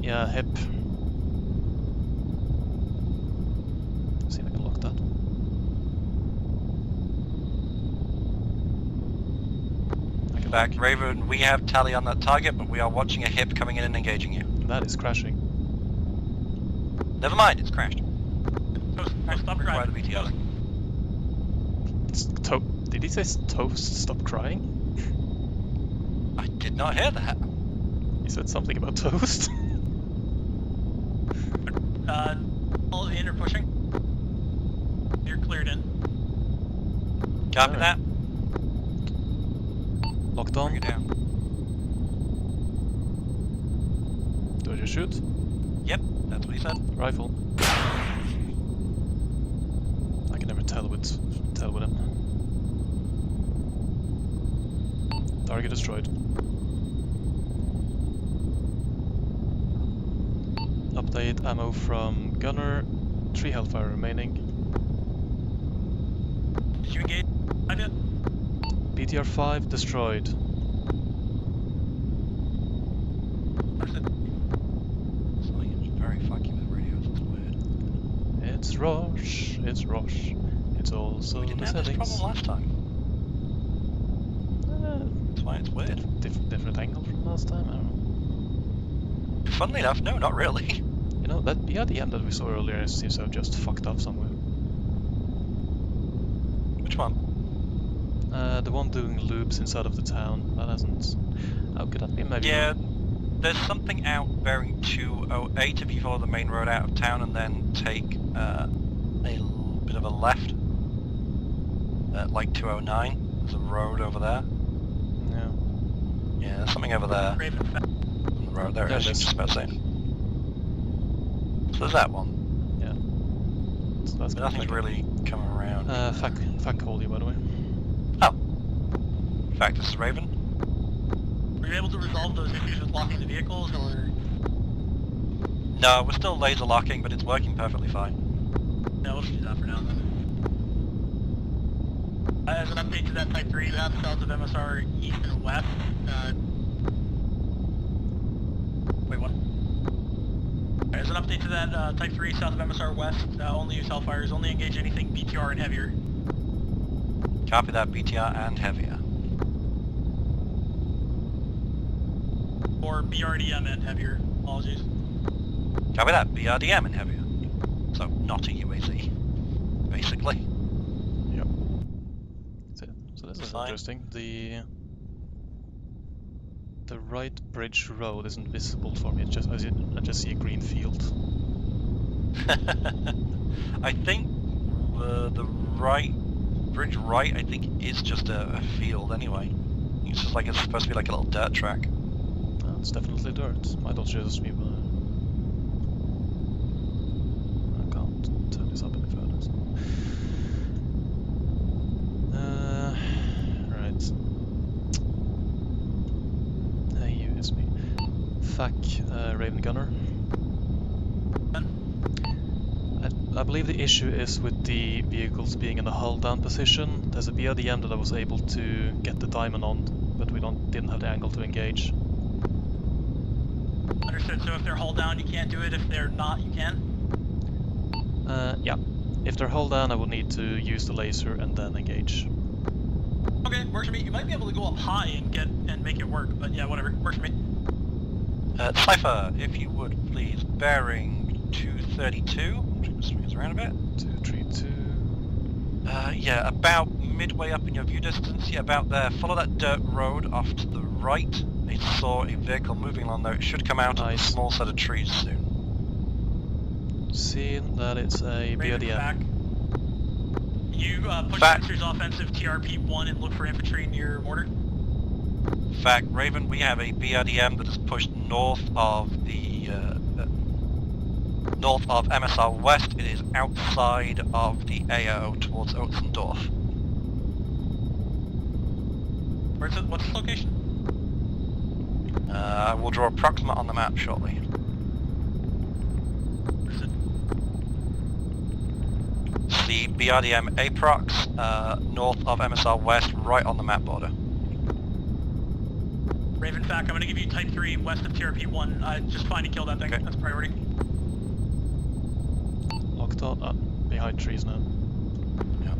Yeah, hip. See if I can lock that. Back, Raven, we have tally on that target, but we are watching a hip coming in and engaging you. That is crashing. Never mind, it's crashed. Stop crying. The BTR. Did he say Toast stop crying? I did not hear that. He said something about Toast. All in or pushing? You're cleared in. Copy that. Locked on. Bring it down. Do I just shoot? Yep, that's what he said. Rifle. I can never tell with him. Target destroyed. Update ammo from gunner. 3 Hellfire remaining. Did you engage? I did. BTR 5 destroyed. Very fucking with radios, it's weird. It's Rosche. It's also we didn't the have settings. this problem last time. That's why it's weird. Different angle from last time, I don't know. Funnily enough, no, not really. You know, that BRDM that we saw earlier seems to have just fucked up somewhere. Which one? The one doing loops inside of the town. That hasn't... How could that be? Maybe... Yeah, there's something out bearing 208 if you follow the main road out of town and then take a little bit of a left. Like 209. There's a road over there. Yeah. Yeah, there's something over there. On the road, there it is. Just about saying. So there's that one. Yeah. So that's nothing's really coming around. Fuck called you, by the way. Oh. In fact, this is Raven. Were you able to resolve those issues with locking the vehicles, or...? No, we're still laser locking, but it's working perfectly fine. No, we'll do that for now, then. As an update to that Type 3, you have south of MSR east and west. Wait, what? As an update to that Type 3 south of MSR west, only use Hellfires, only engage anything BTR and heavier. Copy that, BTR and heavier. Or BRDM and heavier, apologies. Copy that, BRDM and heavier. So, not a UAZ, basically. this is Fine. interesting. The right bridge road isn't visible for me. I just see a green field. I think the right bridge right, I think, is just a field anyway. It's just like it's supposed to be like a little dirt track. Oh, it's definitely dirt. Might also just be. I can't turn this up any further. So. Right. Hey, you, it's me. Fuck, Raven Gunner. I believe the issue is with the vehicles being in a hull down position. There's a BRDM that I was able to get the diamond on, but we didn't have the angle to engage. Understood. So if they're hull down, you can't do it. If they're not, you can? Yeah. If they're hull down, I will need to use the laser and then engage. Okay, works for me. You might be able to go up high and make it work, but yeah, whatever. Works for me. Cypher, if you would please, bearing 232. Swing us around a bit. 232. Yeah, about midway up in your view distance. Yeah, about there. Follow that dirt road off to the right. I saw a vehicle moving along there. It should come out of a small set of trees soon. Seen that it's a BRDM. Back. You push sensors offensive TRP-1 and look for infantry near mortar. Fact, Raven, we have a BRDM that is pushed north of the north of MSR West. It is outside of the AO towards Otzendorf. What's the location? We'll draw approximate on the map shortly. The BRDM Aprox, north of MSR West, right on the map border. Raven, fact, I'm going to give you Type 3 west of TRP-1. Just find and kill that thing. Okay. That's priority. Locked on, behind trees now. Yeah.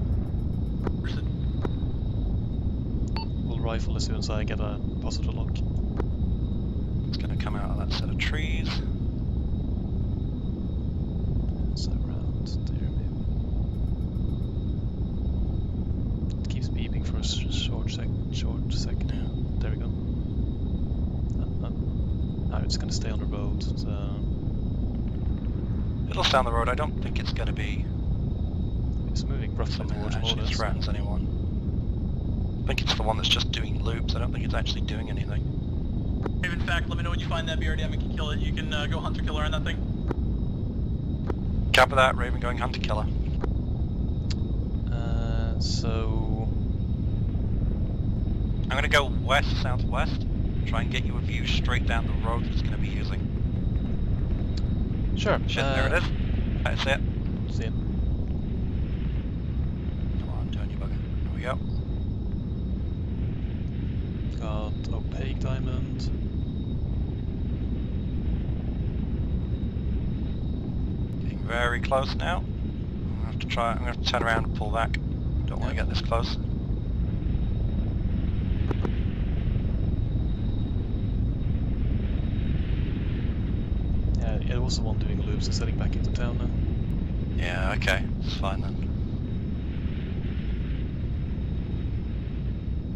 We'll rifle as soon as I get a positive lock. It's going to come out of that set of trees. It's around there, maybe. It keeps beeping for a short second. Yeah. There we go. Now it's going to stay on the road. So... It'll stay on the road. I don't think it's going to be. It's moving roughly towards actually threatens anyone. I think it's the one that's just doing loops. I don't think it's actually doing anything. Raven, fact, let me know when you find that BRDM and can kill it. You can go hunter-killer on that thing. Copy that, Raven going hunter-killer. So... I'm going to go west-southwest. Try and get you a view straight down the road that it's going to be using. Sure. Shit, there it is. That's it. See it. Come on, turn your bugger. There we go. Got opaque diamond. Getting very close now. I'm going to have to turn around and pull back. Don't want to get this close. Yeah, it was the one doing loops and heading back into town now. Yeah, okay. It's fine then.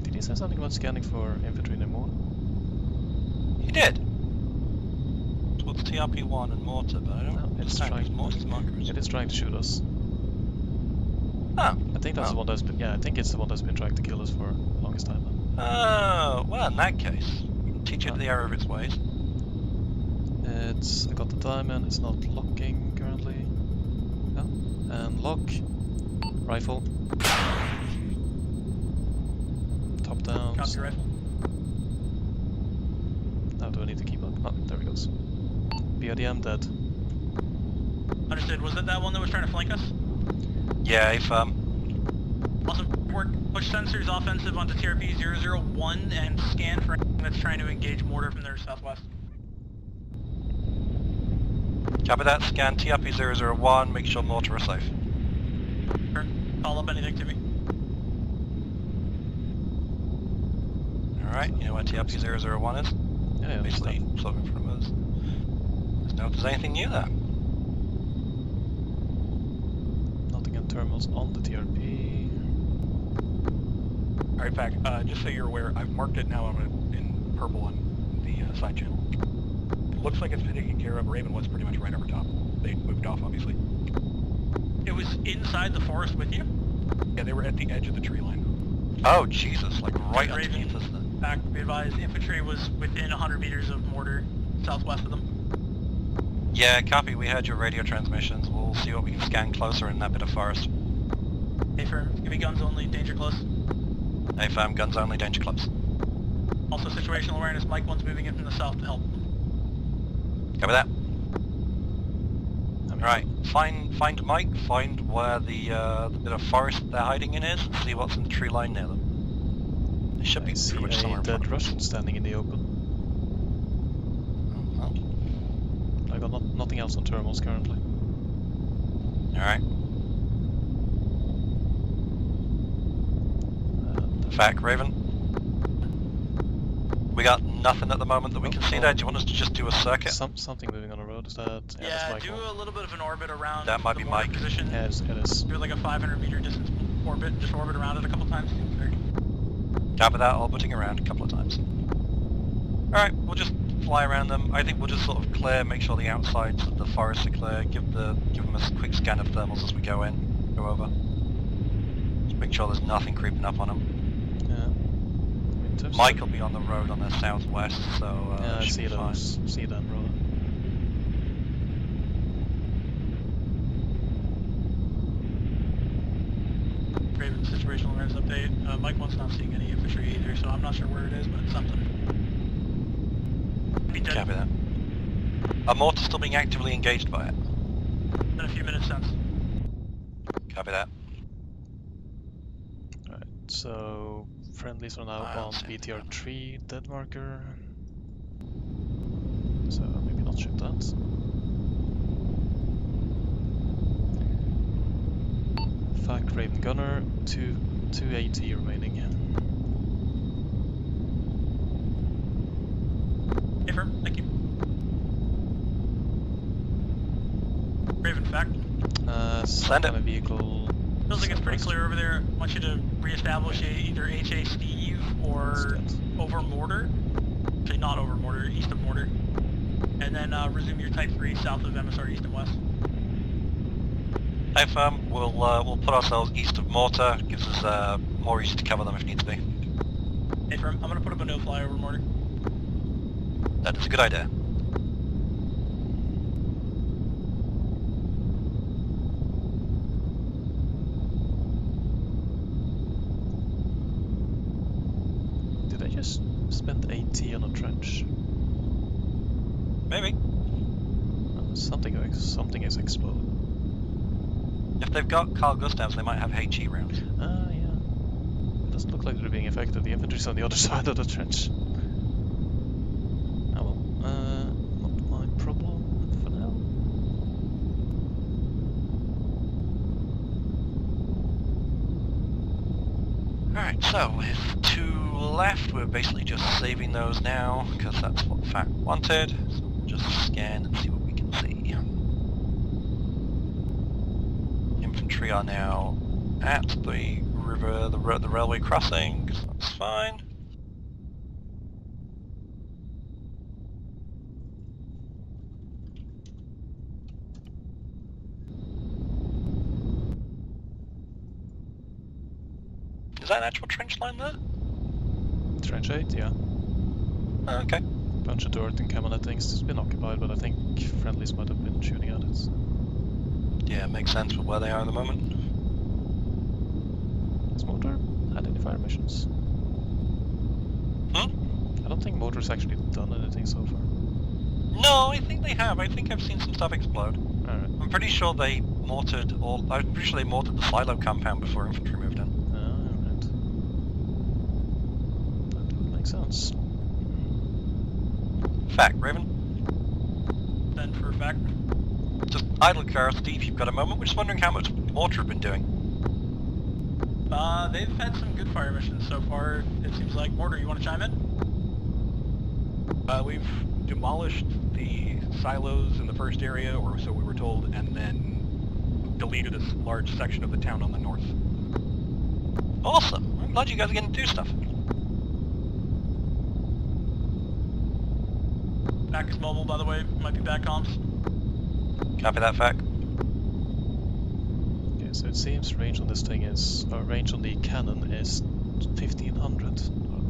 Did he say something about scanning for infantry anymore? He did. Towards TRP-1 and mortar, but I don't know. It's trying. Mortar's markers. It is trying to shoot us. Oh. I think that's the one that's been. Yeah, I think it's the one that's been trying to kill us for the longest time now. Oh, well, in that case, teach it the error of its ways. I got the diamond. It's not locking currently. No. And lock. Rifle. Top down. Copy rifle. Now do I need to keep up? Oh, there it goes. BRDM dead. Understood. Was it that one that was trying to flank us? Yeah, if Awesome work. Push sensors offensive onto TRP-001 and scan for anything that's trying to engage mortar from their southwest. Copy that, scan TRP-001, make sure mortar are safe. Sure. Call up anything to me. Alright, you know where TRP-001 is? Yeah, basically sort of in front of us. Let's know if there's anything new there. Nothing in terminals on the TRP. Alright, Pac, just so you're aware, I've marked it now in purple on the side channel. It looks like it's been taken care of. Raven was pretty much right over top. They moved off, obviously. It was inside the forest with you? Yeah, they were at the edge of the tree line. Oh, Jesus, like right Raven, underneath us then. Pac, be advised, infantry was within 100 meters of mortar, southwest of them. Yeah, copy, we heard your radio transmissions. We'll see what we can scan closer in that bit of forest. Hey, firm, give me guns only, danger close. Hey, firm, guns only, danger close. Also, situational awareness, Mike 1's moving in from the south to help. Copy that. Right, find Mike, find where the bit of forest they're hiding in is, and see what's in the tree line near them. They should be pretty much somewhere in front dead of us. Russian standing in the open. I got nothing else on thermals currently. Alright. Fact, Raven. We got nothing at the moment that we can see there. Do you want us to just do a circuit? Something moving on the road, is that... Yeah, that's do a little bit of an orbit around That might the be mortar Mike. position. Yeah, it is. Do like a 500 meter distance orbit, and just orbit around it a couple times. Copy that, orbiting around a couple of times. Alright, we'll just fly around them. I think we'll just sort of clear, make sure the outsides of the forest are clear, give them a quick scan of thermals as we go over. Just make sure there's nothing creeping up on them. Mike will be on the road on the southwest, so yeah, I should see be fine. those. See that, brother. Raven, situational awareness update. Mike 1's not seeing any infantry either, so I'm not sure where it is, but it's something. Be dead. Copy that. Are mortars still being actively engaged by it? In a few minutes since. Copy that. Alright, so... friendlies are now on BTR 3 dead marker. So maybe not shoot that. Fact, Raven Gunner, 280 remaining. Hey, firm, thank you. Raven, fact. Send it. A vehicle. Feels like it's pretty clear over there. I want you to re-establish either HA Steve or over mortar. Actually, not over mortar, east of mortar. And then resume your Type 3 south of MSR east and west. Hey firm, we'll put ourselves east of mortar. Gives us more easy to cover them if needs be. Hey firm, I'm gonna put up a no-fly over mortar. That is a good idea. Just spent 80 on a trench. Maybe. Something is exploded. If they've got Carl Gustavs, they might have HE rounds. Ah, yeah. It doesn't look like they're being affected. The infantry's on the other side of the trench. Oh well. Not my problem for now. Alright, so with 2 left, we're basically just saving those now, because that's what Fact wanted. So we'll just scan and see what we can see. Infantry are now at the river, the railway crossing, so that's fine. Is that an actual trench line there? Trench 8, yeah. Oh, okay. Bunch of dirt and camel things. It's been occupied, but I think friendlies might have been shooting at it. Yeah, makes sense with where they are at the moment. Has mortar had any fire missions? I don't think mortar's actually done anything so far. No, I think they have. I think I've seen some stuff explode. Alright. I'm pretty sure they mortared the silo compound before infantry moved in. Alright. That would make sense. Fact, Raven. Then for fact. Just idle curiosity, if you've got a moment. We're just wondering how much mortar have been doing. They've had some good fire missions so far. It seems like. Mortar, you want to chime in? We've demolished the silos in the first area, or so we were told, and then deleted a large section of the town on the north. Awesome. glad you guys are getting to do stuff. Back is mobile, by the way. Might be back comms. Copy that, fact. Okay, so it seems range on this thing is, range on the cannon is 1500.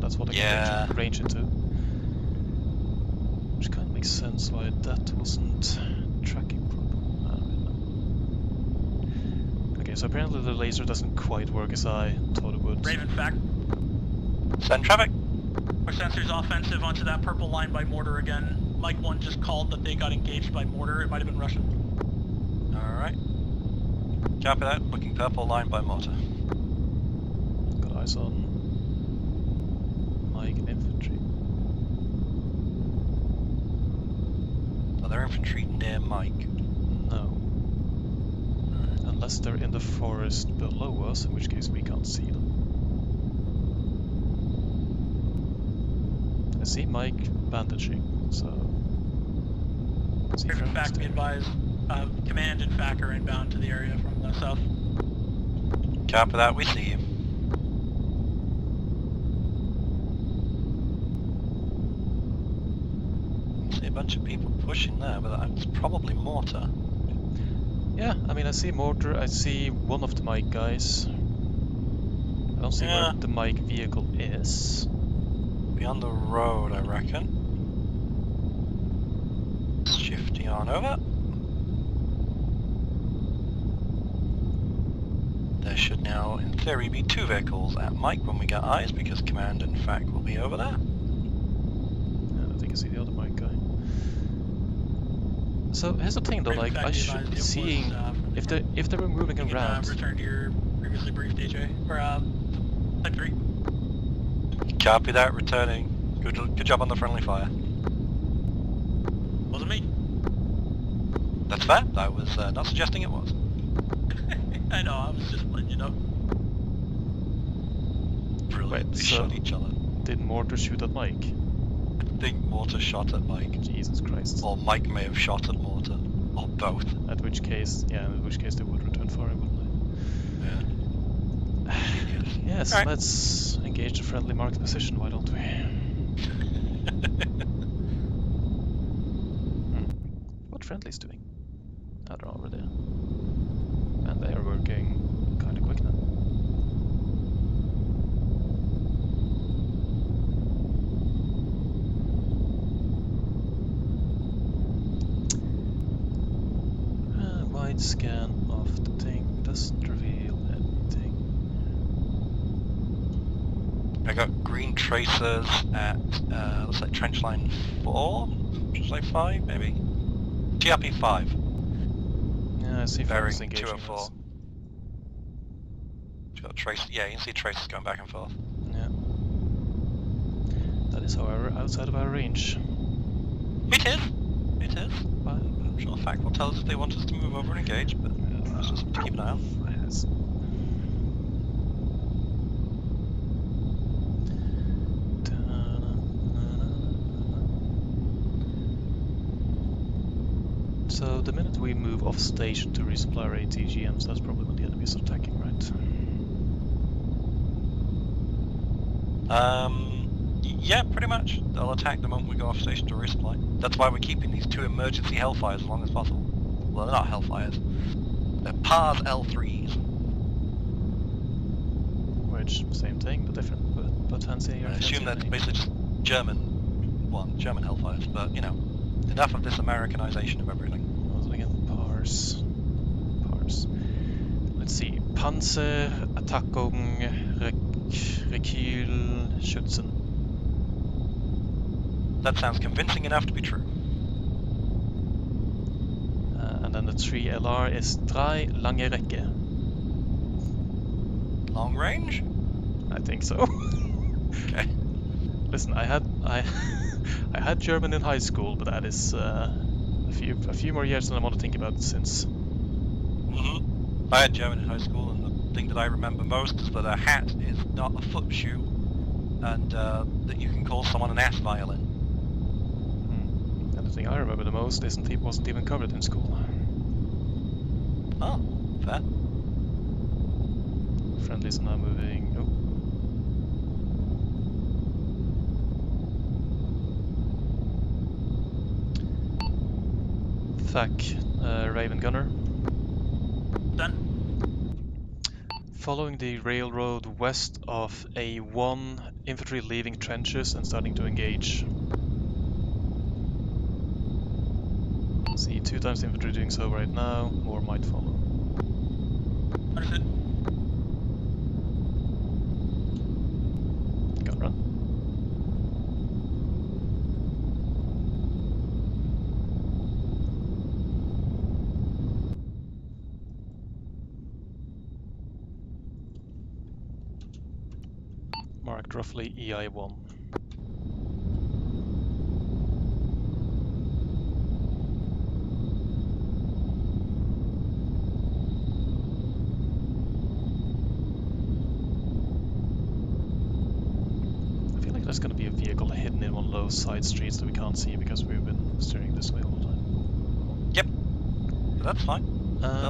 That's what I can range it to. Which kind of makes sense why that wasn't tracking properly. I don't know. Okay, so apparently the laser doesn't quite work as I thought it would. Raven, fact. Send traffic. Our sensor's offensive onto that purple line by mortar again. Mike 1 just called that they got engaged by mortar. It might have been Russian. Alright. Copy that. Looking purple line by mortar. Got eyes on Mike and infantry. Are there infantry near Mike? No. Unless they're in the forest below us, in which case we can't see them. I see Mike bandaging, so... Raven, fact, advise. Command and FAC are inbound to the area from the south. Copy that, we see you. See a bunch of people pushing there, but that's probably mortar. Yeah, I mean I see mortar, I see one of the Mike guys. I don't see where the Mike vehicle is. Be on the road, I reckon. Shifting on over. There should now, in theory, be 2 vehicles at Mike when we get eyes, because command and FAC will be over there. Yeah, I think I see the other Mike guy. So here's the thing though, like I should be seeing if they were moving around. Return to your previously briefed AJ or type 3. Copy that, returning. Good job on the friendly fire. Wasn't me. That's fair. I was not suggesting it was. I know, I was just letting you know. Brilliant. They shot each other. Did mortar shoot at Mike? I think mortar shot at Mike. Jesus Christ. Or Mike may have shot at mortar. Or both. At which case, yeah, in which case they would return fire, wouldn't they? Yeah. Yes, right. Let's engage the friendly marked position, why don't we? What friendly's doing? Oh, they're over there. And they are working kinda quick now. Wide scan of the thing doesn't reveal anything. I got green tracers at, looks like trench line 4? Trench line 5, maybe? TRP 5. Yeah, I see bearing engaging 2 and 4. It's got trace, yeah, you can see traces going back and forth. Yeah. That is, however, outside of our range. It is! It is. But I'm sure FAC will tell us if they want us to move over and engage, but let's just keep an eye out. Yes. So the minute we move off station to resupply our ATGMs, that's probably when the enemies are attacking, right? Yeah, pretty much. They'll attack the moment we go off station to resupply. That's why we're keeping these 2 emergency Hellfires as long as possible. Well, they're not Hellfires. They're PARS L3s. Which, same thing, but different, but fancy. I assume that's basically just German Hellfires, but you know, enough of this Americanization of everything. What was it again? PARS. Let's see. Panzer, Attackung, Rekyl, Schützen. That sounds convincing enough to be true. And then the 3LR is 3 lange Recke. Long range? I think so. Okay. Listen, I had German in high school, but that is a few more years than I want to think about since. Mm-hmm. I had German in high school, and the thing that I remember most is that a hat is not a foot shoe, and that you can call someone an ass violin. And the thing I remember the most wasn't even covered in school. Oh, fair. Friendlies are now moving. Oh. attack Raven Gunner. Done. Following the railroad west of A1, infantry leaving trenches and starting to engage. See 2 times infantry doing so right now, more might follow. Understood. Gun run. Marked roughly EI1. I feel like there's going to be a vehicle hidden in one of those side streets that we can't see because we've been steering this way all the time. Yep. That's fine.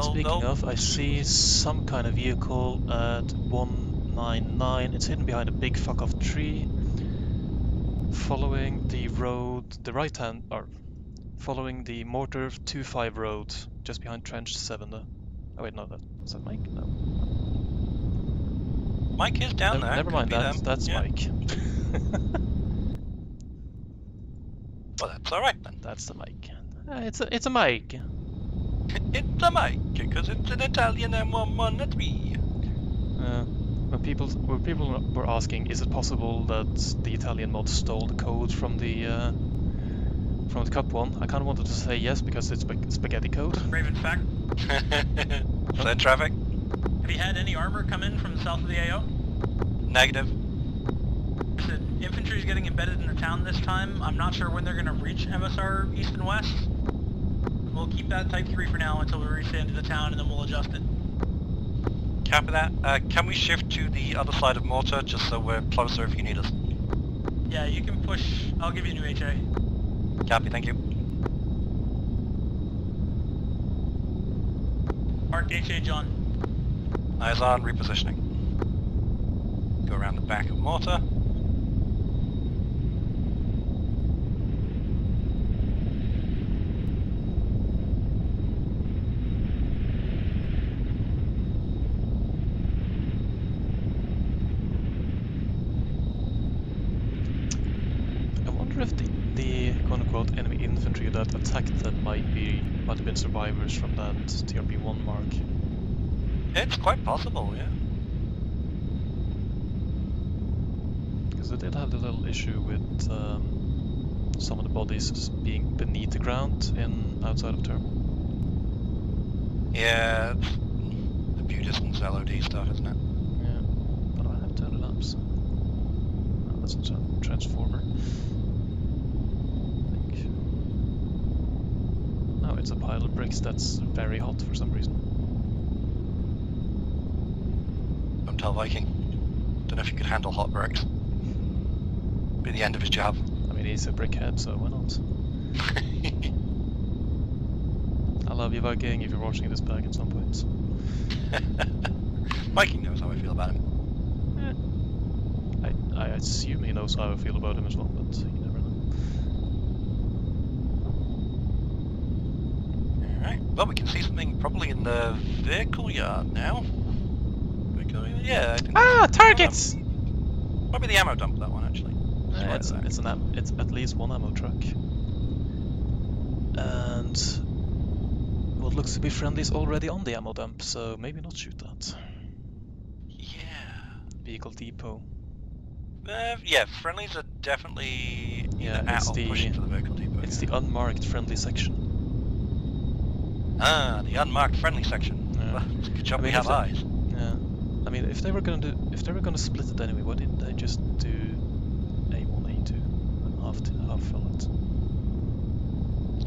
Speaking of, I see some kind of vehicle at 199. It's hidden behind a big fuck off tree. Following the road, the right hand, or following the mortar 25 road, just behind trench 7. Oh wait, no, is that Mike? No. Mike is down there. Never mind, that's yeah. Mike. Well, that's alright then. That's the Mike. It's a Mike. It's a Mike, because it's an Italian M11 at me. When people were asking, is it possible that the Italian mod stole the code from the Cup one? I kind of wanted to say yes because it's spaghetti code. Raven fact. Send traffic. Have you had any armor come in from the south of the AO? Negative. The infantry is getting embedded in the town this time. I'm not sure when they're going to reach MSR east and west. We'll keep that type 3 for now until we reach the end of the town and then we'll adjust it. Copy that. Can we shift to the other side of mortar just so we're closer if you need us? Yeah, you can push. I'll give you a new HA. Copy, thank you. Mark HA, John. Eyes on, repositioning. Go around the back of mortar. If the quote-unquote enemy infantry that attacked them might have been survivors from that TRP-1 mark. It's quite possible, yeah. Because they did have the little issue with some of the bodies being beneath the ground outside of terminal. Yeah, it's the Budism's LOD stuff, isn't it? Yeah, but I have turned it up, so... Oh, that's a transformer. Oh, it's a pile of bricks that's very hot for some reason. Don't tell Viking. Don't know if you could handle hot bricks. Be the end of his job. I mean, he's a brickhead, so why not? I love you, Viking, if you're watching this back at some point. Viking knows how I feel about him. Yeah. I assume he knows how I feel about him as well, but you never know. Alright, well we can see something probably in the vehicle yard now. Yeah, I think targets! Probably the ammo dump, that one actually. It's at least one ammo truck. And what looks to be friendlies already on the ammo dump, so maybe not shoot that. Yeah. Vehicle depot. Yeah, friendlies are definitely Yeah, either at or pushing to the vehicle depot. It's the unmarked friendly section. Ah, the unmarked friendly section. Yeah. Well, good job we have eyes. Yeah. I mean, if they were gonna split it anyway, why didn't they just do A1, A2, and half fill it?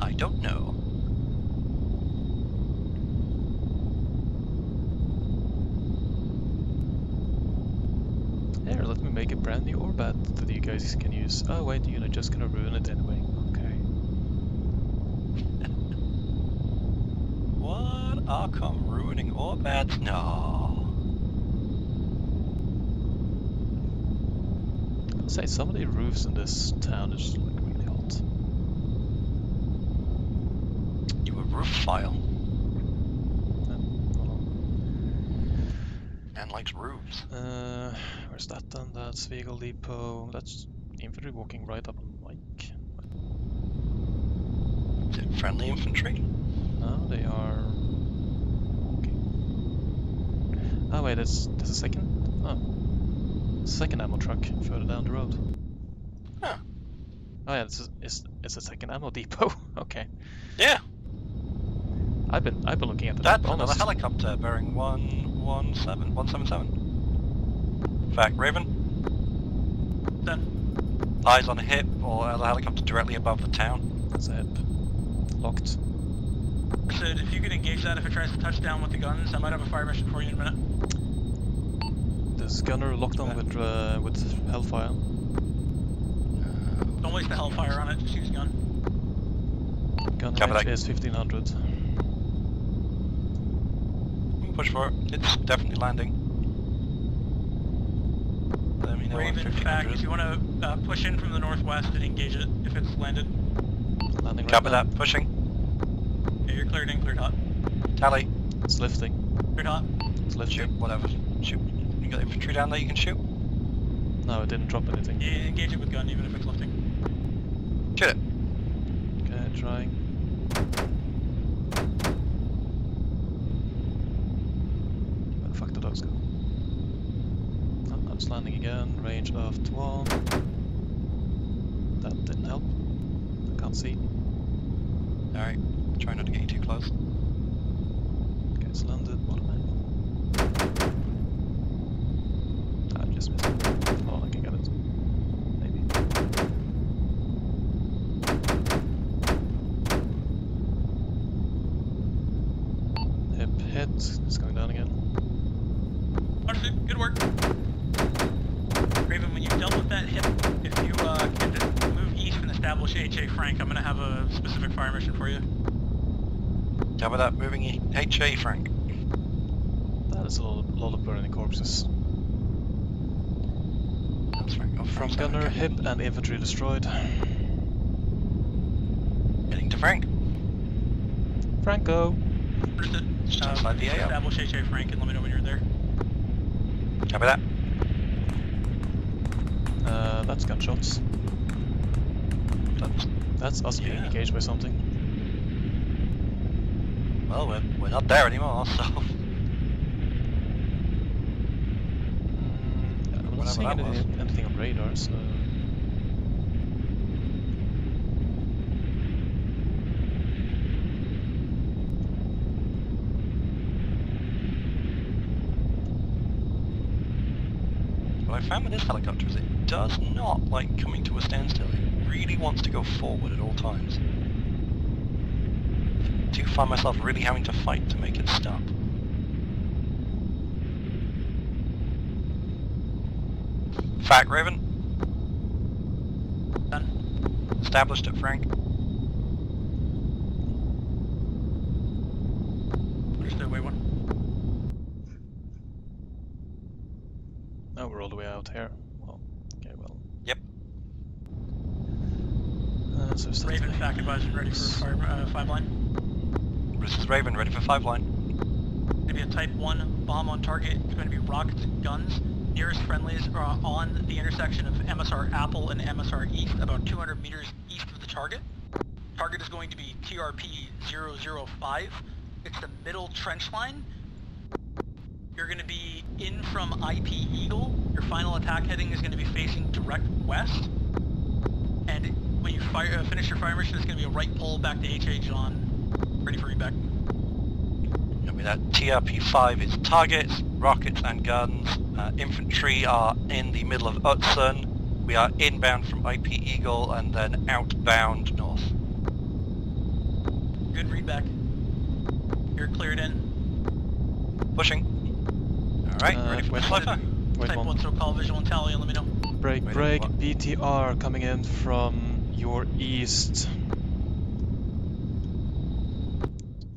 I don't know. Here, let me make a brand new Orbat that you guys can use. Oh wait, you're just gonna ruin it anyway. Okay. What? ARCOMM ruining Orbats? No. I'll say some of the roofs in this town is like really hot. You were roof file. And likes roofs. Where's that then? That's vehicle depot. That's infantry walking right up on Mike. Is it friendly infantry? No, they are walking. Oh wait, there's a second. Oh, second ammo truck further down the road. Huh. Oh yeah, it's a second ammo depot. Okay. Yeah. I've been looking at the That's bonus. another helicopter bearing 177. Fact, Raven. Done. Eyes on a hip or other helicopter directly above the town. That's a hip. Locked. So if you can engage that if it tries to touch down with the guns, I might have a fire mission for you in a minute. This gunner locked on with Hellfire. Don't waste the hellfire on it, just use gun. Gun range is 1500. Push for it. It's definitely landing. Let me know when Raven, fact, if you want to push in from the northwest and engage it if it's landed. Landing right Copy now. that. Pushing. Yeah, you're cleared in, cleared hot. Tally. It's lifting. Cleared hot. It's lifting. Shoot. Whatever. Shoot. You got infantry down there you can shoot? No, it didn't drop anything. Yeah, engage it with gun even if it's lifting. Shoot it. Okay, trying. Where the fuck did those go? Oh, it's landing again. Range of 12. That didn't help. I can't see. Alright. Try not to get you too close. Okay, it's landed. Bottom angle. I just missed it. Oh, I can get it. Maybe. Hip hit. It's going down again. Understood. Good work. Raven, when you've dealt with that hip, if you can just move east and establish HA Frank, I'm going to have a specific fire mission for you. How about that? Moving HA Frank. That is a lot of burning corpses. That's Frank. Oh, From Frank's gunner, okay. hip, and infantry destroyed. Heading to Frank. Franco! Understood. Just outside the AO. Establish HA Frank and let me know when you're there. Copy that. That's gunshots. That's us being engaged by something. Well, we're not there anymore, so... I'm not Whatever seeing that was. anything on radar, so... What I found with this helicopter is it does not like coming to a standstill. It really wants to go forward at all times. I do find myself really having to fight to make it stop. Fact, Raven. Done. Established at Frank. Understood, wait one. Oh, we're all the way out here. Well, okay, well. Yep. So it's Raven, fact advisor, ready for fire, 5 line. This is Raven, ready for 5 line. Going to be a Type 1 bomb on target. It's going to be rockets and guns. Nearest friendlies are on the intersection of MSR Apple and MSR East, about 200 meters east of the target. Target is going to be TRP 005. It's the middle trench line. You're going to be in from IP Eagle. Your final attack heading is going to be facing direct west. And when you finish your fire mission, it's going to be a right pull back to HA John. Ready for reback. Copy that. TRP-5 is targets, rockets and guns. Infantry are in the middle of Utzon. We are inbound from IP Eagle and then outbound north. Good readback. You're cleared in. Pushing. Alright, ready for Slifer. Wait Type one. 1, so call visual and tally and let me know. Break, Wait, break. what? BTR coming in from your east.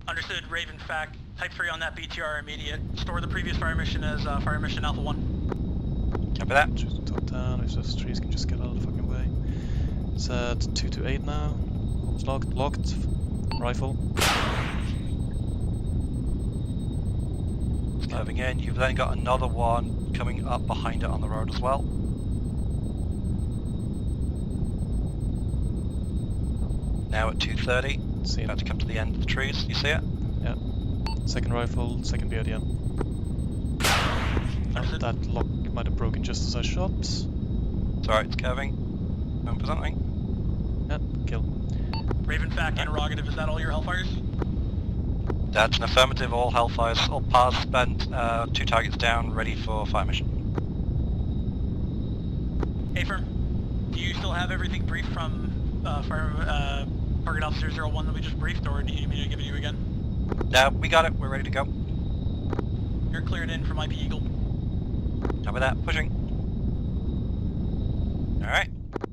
Understood, Raven fact. Type 3 on that BTR immediate. Store the previous fire mission as fire mission Alpha 1. Copy that. Choose the top down, if those trees can just get out of the fucking way. It's at 228 now. It's locked. Rifle. curving in. You've then got another one coming up behind it on the road as well. Now at 230, about to come to the end of the trees. You see it? Yeah. Second rifle, second BRDM. That lock might have broken just as I shot. It's alright, it's curving. Going for something. Yeah, kill. Raven back interrogative, is that all your Hellfires? That's an affirmative, all Hellfires, all pars spent, 2 targets down, ready for fire mission. Hey firm, do you still have everything briefed from Target Officer 01 that we just briefed, or do you need me to give it to you again? No, we got it, we're ready to go. You're cleared in from IP Eagle. Copy that, pushing. Alright,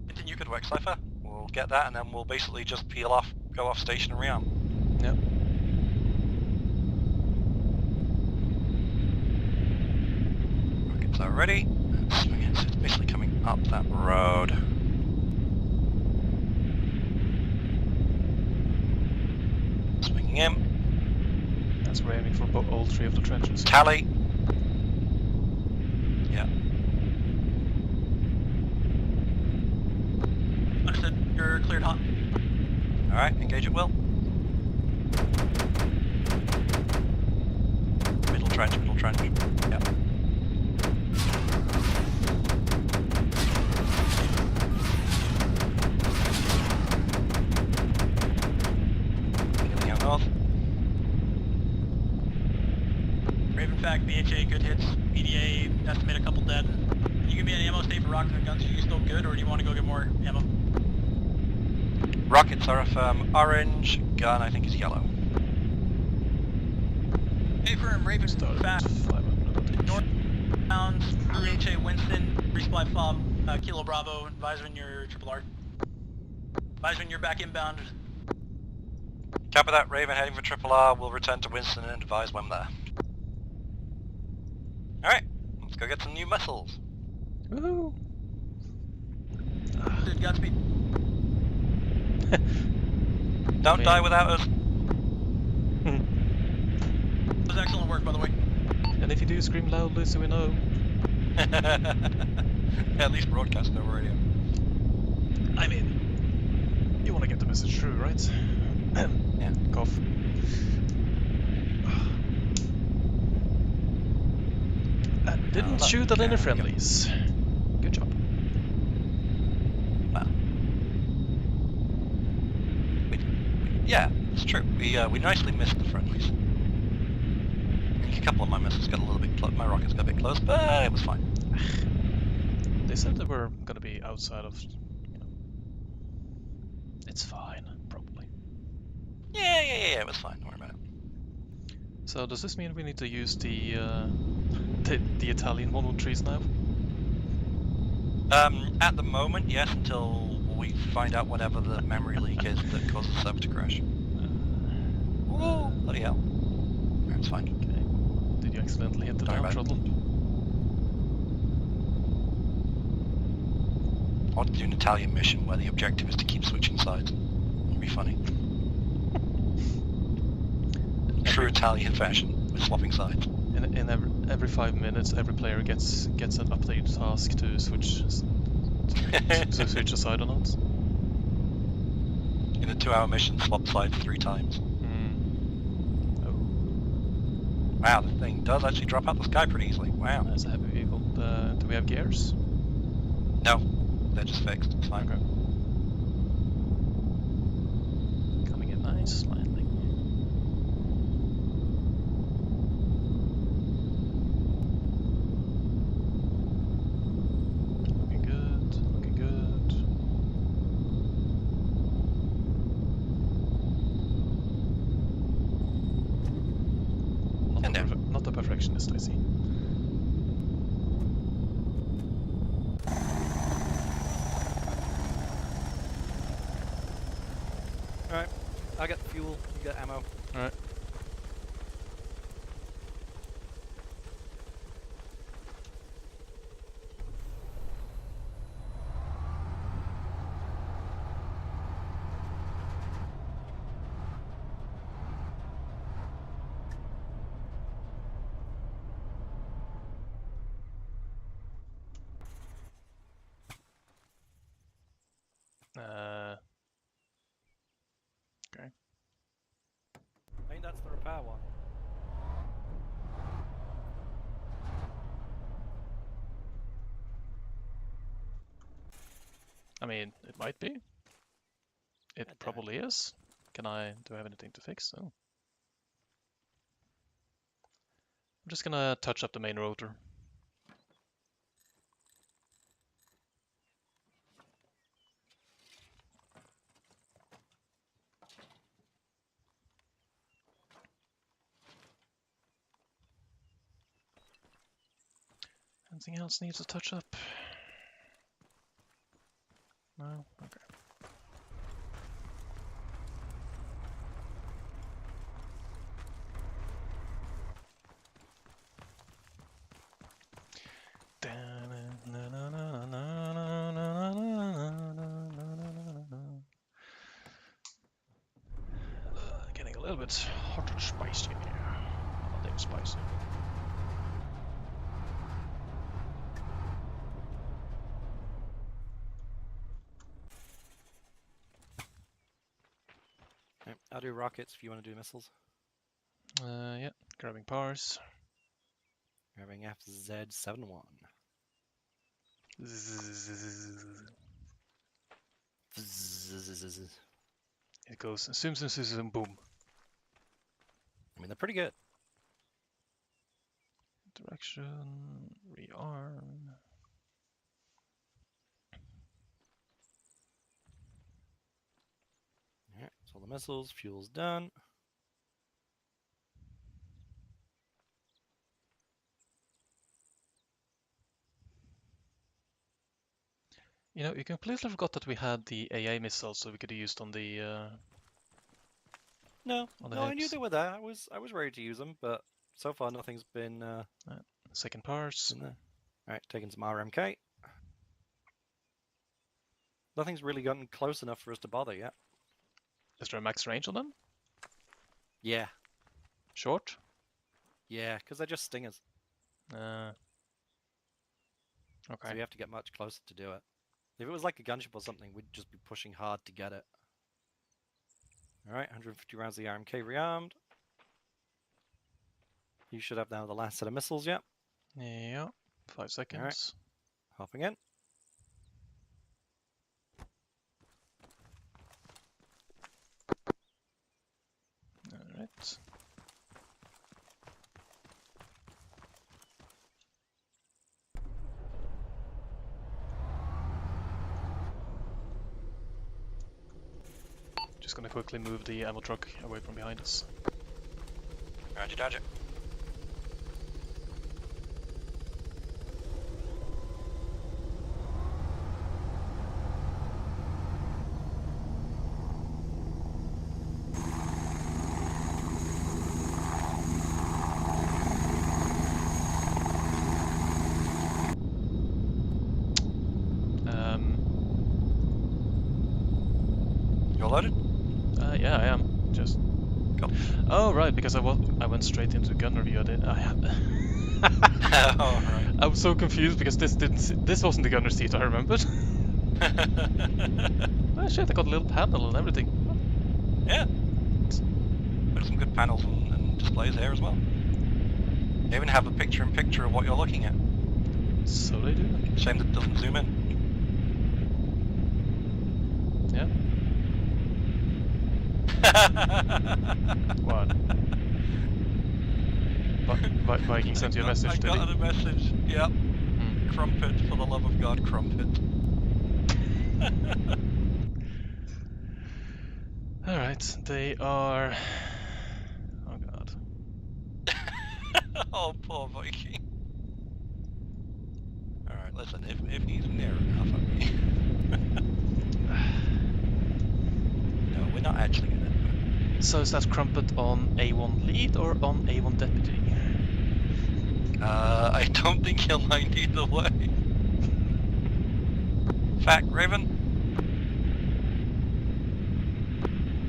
continue, good work Cypher. We'll get that and then we'll basically just peel off, go off station and rearm. Yep. Rockets are ready. It's basically coming up that road. Swinging in. That's we're aiming for all 3 of the trenches. Tally. Yeah. Understood. You're cleared hot. Alright, engage at will. Middle trench, middle trench. Yeah. Killing out north. Raven fact, BHA, good hits. PDA, estimate a couple dead. Can you give me an ammo state for rockets and guns? Are you still good, or do you want to go get more ammo? Rockets are orange, gun I think is yellow. Hey firm, Raven fact. Northbound, BHA Winston, resupply fob, Kilo Bravo, advise when you're RRR. Advise when you're back inbound. Copy that, Raven heading for RRR, we'll return to Winston and advise when there. Alright, let's go get some new missiles. Woohoo! Dude, Godspeed. Don't die without us. That was excellent work, by the way. And if you do, scream loudly so we know. At least broadcast over radio. I mean, you want to get the message through, right? Yeah. Cough. Didn't shoot at any friendlies. Good job. Wow. Yeah, it's true. We nicely missed the friendlies. I think a couple of my missiles got a little bit close. My rockets got a bit close, but it was fine. They said they were gonna be outside of. It's fine, probably. Yeah, it was fine. Don't worry about it. So does this mean we need to use the Italian 113s now? At the moment, yes, until we find out whatever the memory leak is that causes the server to crash. Whoa, bloody hell. It's fine. Okay. Did you accidentally hit the down throttle? I want to do an Italian mission where the objective is to keep switching sides. It'd be funny. True Italian fashion, with swapping sides. In every 5 minutes, every player gets an updated task to switch to switch a side or not. In a 2-hour mission, swap sides 3 times. Oh. Wow, the thing does actually drop out the sky pretty easily. Wow. That's a heavy vehicle. Do we have gears? No, they're just fixed. It's fine. Okay. Coming in nice, landing. Not a perfectionist, I see. Alright, I got fuel, you got ammo. Alright. mean, it might be. It probably is. Do I have anything to fix? Oh. I'm just gonna touch up the main rotor. Anything else needs a touch up? No? Okay. Getting a little bit hot and spicy in here. Not that spicy. Okay, I'll do rockets if you want to do missiles. Yeah, grabbing powers. Grabbing FZ71. It goes zoom, boom. I mean, they're pretty good. Direction, rearm. Alright, so all the missiles, fuel's done. You know, you completely forgot that we had the AA missiles, so we could have used on the. No, on the I knew hips. they were there. I was ready to use them, but so far nothing's been. Second powers. All right, taking some RMK. Nothing's really gotten close enough for us to bother yet. Is there a max range on them? Yeah. Short? Yeah, because they're just stingers. Okay. So we have to get much closer to do it. If it was like a gunship or something, we'd just be pushing hard to get it. Alright, 150 rounds of the RMK rearmed. You should have now the last set of missiles, yep. Yeah, 5 seconds. Alright. Hopping in. Alright. Just gonna quickly move the ammo truck away from behind us. Roger, dodge it. You all loaded? Yeah, I am. Just. Go. Oh right, because I went straight into gunner view. I did. Oh, right. I was so confused because this wasn't the gunner seat I remembered. Oh shit! I got a little panel and everything. Yeah. There's some good panels and displays there as well. They even have a picture-in-picture of what you're looking at. So they do. Shame that it doesn't zoom in. Yeah. What? Viking sent you a message, did he? I got a message, yep. Crumpet, for the love of God, crumpet. Alright, they are... Oh god. Oh, poor Viking. Alright, listen, if he's near enough of me... No, we're not actually gonna do it. So is that Crumpet on A1 lead or on A1 deputy? I don't think he'll mind either way. Fact, Raven?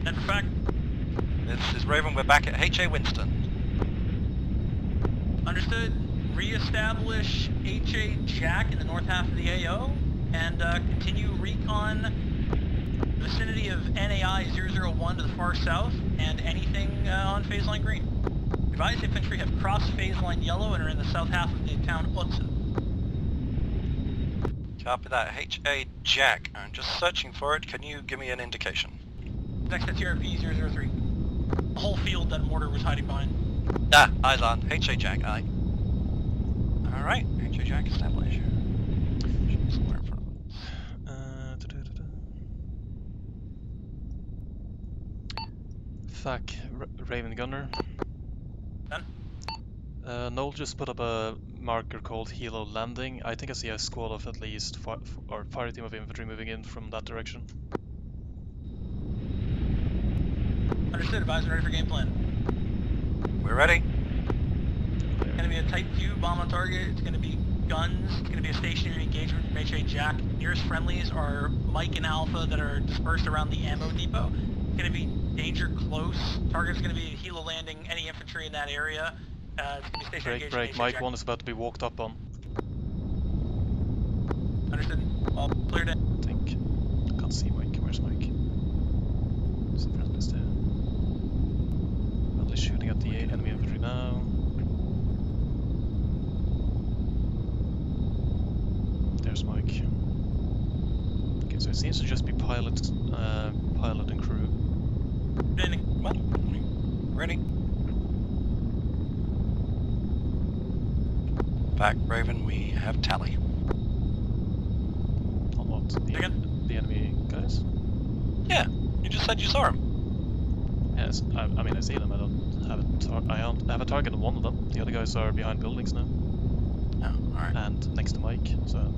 And for fact. This is Raven, we're back at H.A. Winston. Understood. Re-establish H.A. Jack in the north half of the AO, and continue recon vicinity of NAI 001 to the far south, and anything on phase line green. Advised infantry have crossed phase line yellow and are in the south half of the town Otsu. Copy that. HA Jack. I'm just searching for it. Can you give me an indication? Next to TRP 003. The whole field that mortar was hiding behind. Ah, eyes on. HA Jack, aye. Alright, HA Jack established. Should be somewhere in front of us. Fuck, Raven Gunner. Done? Noel just put up a marker called Hilo Landing. I think I see a squad of at least or fire team of infantry moving in from that direction. Understood, advisor, ready for game plan. We're ready. It's going to be a Type 2 bomb on target, it's going to be guns, it's going to be a stationary engagement from HA Jack. Nearest friendlies are Mike and Alpha that are dispersed around the ammo depot. It's going to be danger close. Target's going to be Hilo Landing, any infantry in that area. It's going to be stationary engagement. Break. Mike 1 is about to be walked up on. Understood. All cleared in. I think. I can't see Mike. Where's Mike? There's the friendlies there. Friendly shooting at the enemy infantry now. There's Mike. Okay, so it seems to just be pilot and crew. Ready. Back, Raven, we have tally. On what? The enemy guys? Yeah, you just said you saw him. Yes, I mean I see them. I don't have I have a target on one of them. The other guys are behind buildings now. Oh, alright. And next to Mike, so.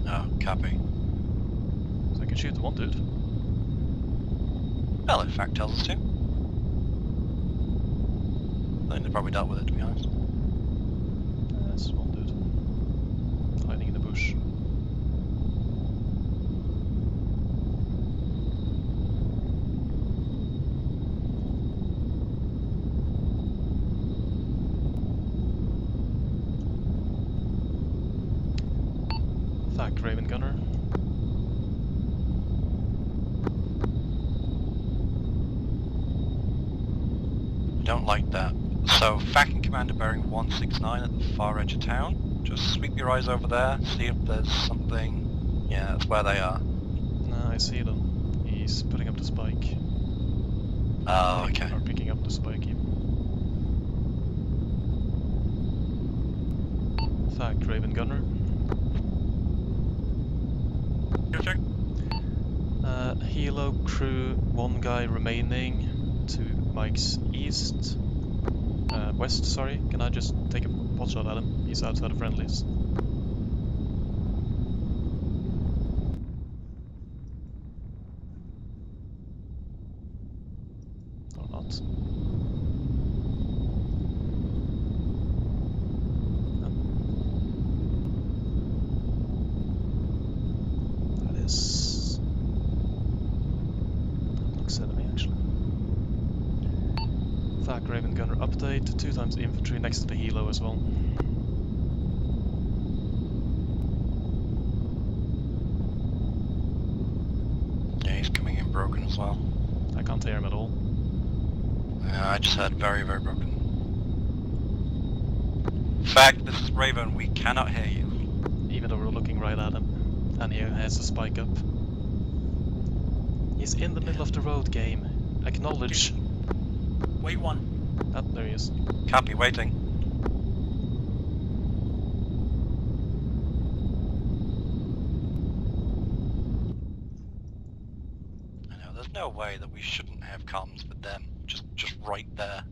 Oh, copy. So I can shoot the one dude. Well, if fact tells us to. I think they probably dealt with it, to be honest. That's one dude. Hiding in the bush. Fact, Raven Gunner. Don't like that. So, Facking Commander bearing 169 at the far edge of town. Just sweep your eyes over there, see if there's something. Yeah, that's where they are. No, I see them. He's putting up the spike. Oh, okay. Or picking up the spike even. Fact, Raven Gunner. Go check. Hilo crew, one guy remaining to Mike's east. West, sorry. Can I just take a pot shot at him? He's outside of friendlies. Or not. No. That is... That looks enemy actually. Fact, Raven Gunner update, 2 times infantry next to the helo as well. Yeah, he's coming in broken as well. I can't hear him at all. Yeah, I just heard very, very broken. Fact, this is Raven, we cannot hear you. Even though we're looking right at him. And he has a spike up. He's in the middle of the road, game. Acknowledge. Wait 1. Oh, there he is. Copy, waiting. I know, there's no way that we shouldn't have comms with them. Just right there.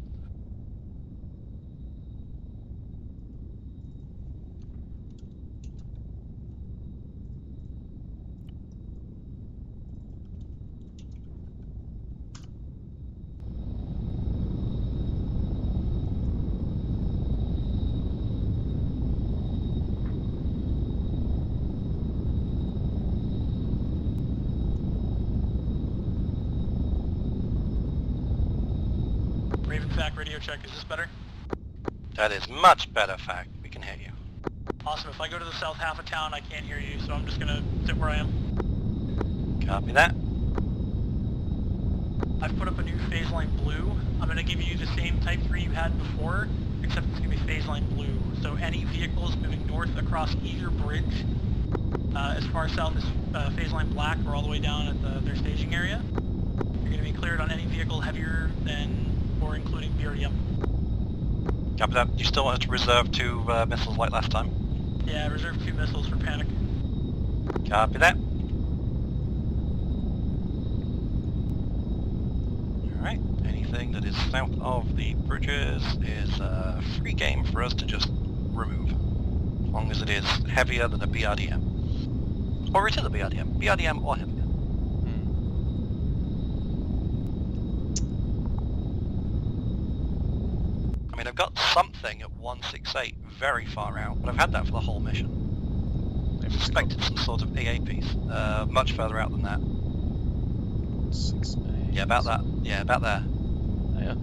Raven Fact, radio check, is this better? That is much better, Fact. We can hear you. Awesome, if I go to the south half of town, I can't hear you, so I'm just gonna sit where I am. Copy that. I've put up a new phase line blue. I'm gonna give you the same Type 3 you had before, except it's gonna be phase line blue. So any vehicles moving north across either bridge as far south as phase line black, or all the way down at their staging area. You're going to be cleared on any vehicle heavier than or including BRDM. Copy that. You still wanted to reserve 2 missiles like last time? Yeah, reserve 2 missiles for panic. Copy that. Alright, anything that is south of the bridges is free game for us to just remove. As long as it is heavier than a BRDM. Or it is a BRDM. BRDM or heavier. I mean, I've got something at 168 very far out, but I've had that for the whole mission. I expected some sort of AA piece, much further out than that. 168. Yeah, about that. Yeah, about there. Oh, yeah.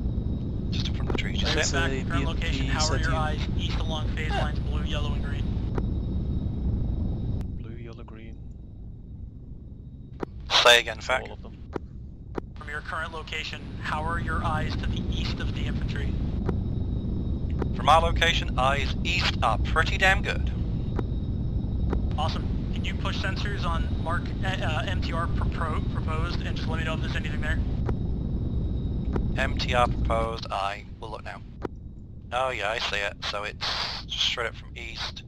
Just in front of the trees. Clear Just back it. to current location. How are your eyes east along phase lines blue, yellow, and green? Blue, yellow, green. Say again, fact. All of them. From your current location, how are your eyes to the east of the infantry? From our location, eyes east are pretty damn good. Awesome. Can you push sensors on mark MTR proposed and just let me know if there's anything there? MTR proposed, I will look now. Oh yeah, I see it. So it's straight up from east.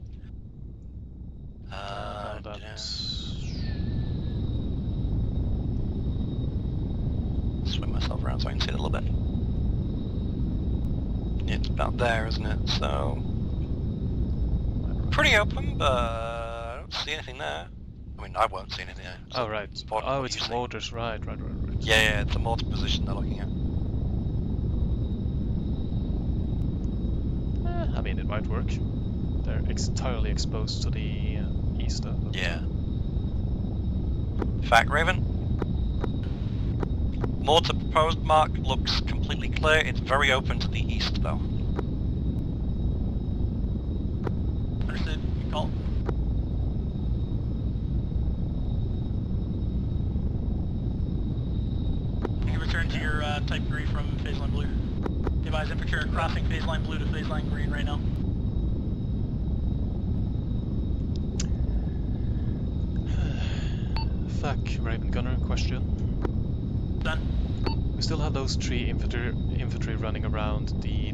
Swing myself around so I can see it a little bit. It's about there, isn't it? So pretty open, but I don't see anything there. I mean, I won't see anything there. Oh right. Oh, it's mortars. Right. Yeah, it's a mortar position they're looking at. I mean, it might work. They're entirely exposed to the east of. Yeah. Fact, Raven. Mortar proposed mark looks completely clear. It's very open to the east, though. Understood. Good call. You can return to your type 3 from phase line blue. Advise infantry are crossing phase line blue to phase line green right now. Fuck, Raven Gunner question. Done. We still have those 3 infantry running around the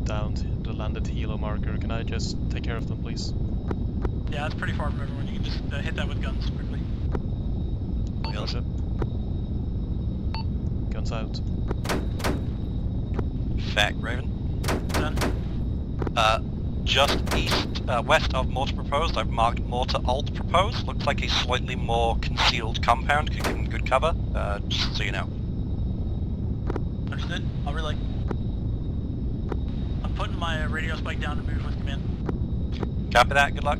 landed helo marker. Can I just take care of them, please? Yeah, it's pretty far from everyone. You can just hit that with guns quickly. Rosche. Guns out. Fact, Raven. Done. Just east, west of mortar proposed, I've marked mortar alt proposed. Looks like a slightly more concealed compound, could give them good cover, just so you know. Understood. I'll relay. I'm putting my radio spike down to move with command. Copy that, good luck.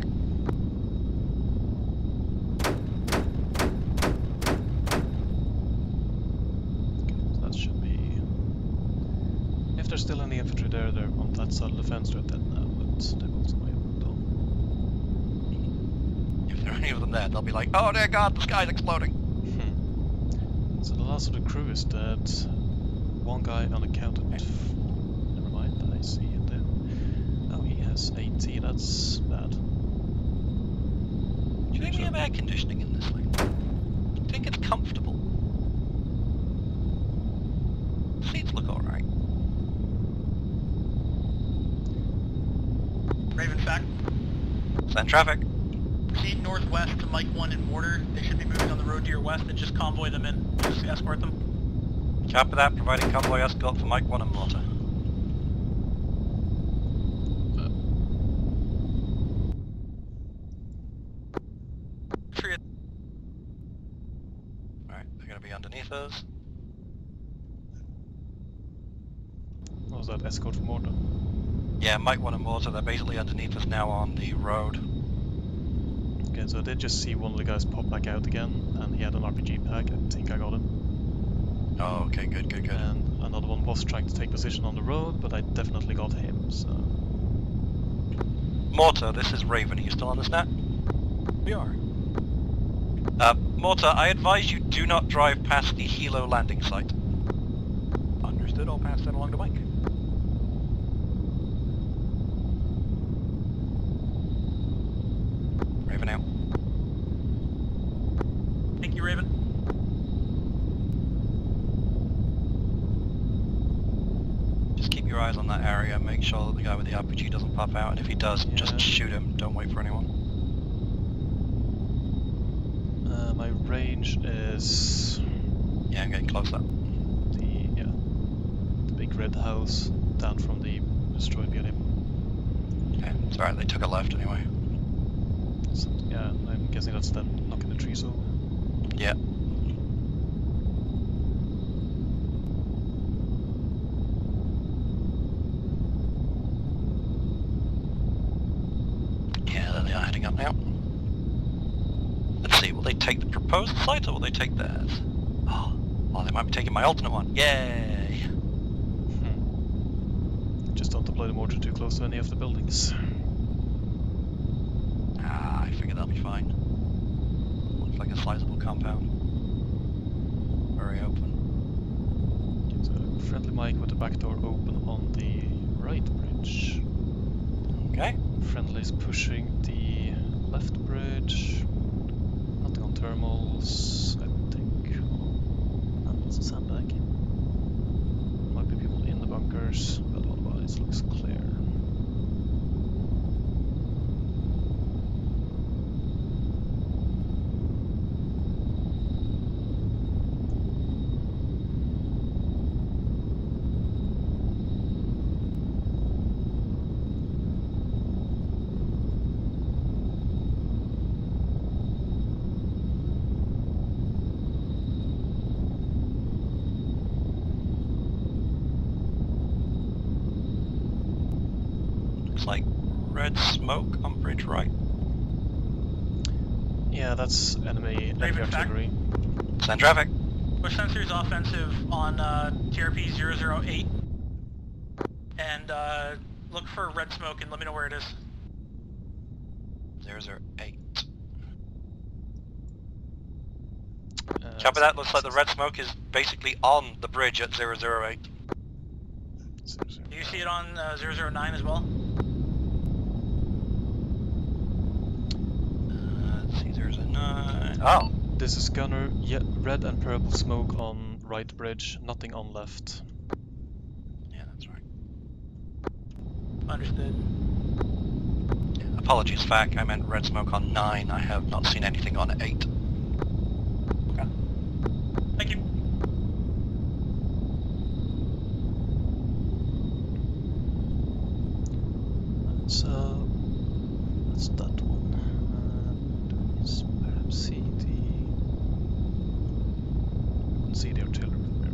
That should be... If there's still any infantry there, they're on that side of the fence. They're dead now, but they both might have moved on. If there are any of them there, they'll be like, oh dear god, the sky's exploding. So the last of the crew is dead. One guy unaccounted for. Never mind, I see it there. Oh, he has 80, that's bad. Do you think we have air conditioning in this thing? Do you think it's comfortable? Seats look alright. Raven fact. Send traffic. Proceed northwest to Mike 1 in mortar. They should be moving on the road to your west and just convoy them in. Just escort them. Copy that, providing convoy escort for Mike 1 and mortar. Alright, they're going to be underneath us. What was that, escort for mortar? Yeah, Mike 1 and mortar, they're basically underneath us now on the road. Okay, so I did just see one of the guys pop back out again, and he had an RPG pack. I think I got him. Oh, okay, good. And another one was trying to take position on the road, but I definitely got him, so... Mortar, this is Raven. Are you still on the snap? We are. Mortar, I advise you do not drive past the helo landing site. Understood, I'll pass that along to Mike. Raven out. you, Raven. Just keep your eyes on that area, make sure that the guy with the RPG doesn't pop out, and if he does, just shoot him, don't wait for anyone. My range is... Yeah, I'm getting closer. The big red house down from the destroyed building. Okay, it's alright, they took a left anyway. So, yeah, I'm guessing that's them knocking the trees over. Yeah. Yeah, there they are heading up now. Let's see, will they take the proposed site or will they take theirs? Oh, well, they might be taking my alternate one. Yay! Just don't deploy the mortar too close to any of the buildings. Ah, I figure they'll be fine. Looks like a sizable compound. Very open. Get a friendly mic with the back door open on the right bridge. Okay. Friendly's pushing the left bridge. Nothing on thermals, I think. And there's a sandbag. Might be people in the bunkers, but otherwise looks clear. Like red smoke on bridge right. Yeah, that's enemy artillery. Send traffic. Push sensors offensive on TRP 008. And look for red smoke and let me know where it is. 008. Copy that, looks like the red smoke is basically on the bridge at 008. Do you see it on 009 as well? Let's see, 009. Oh! This is gunner, yeah, red and purple smoke on right bridge, nothing on left. Yeah, that's right. Understood. Yeah, apologies, FAC, I meant red smoke on 9. I have not seen anything on 8. Okay. Thank you. So that's that one. Let's perhaps see the. We can see the artillery there.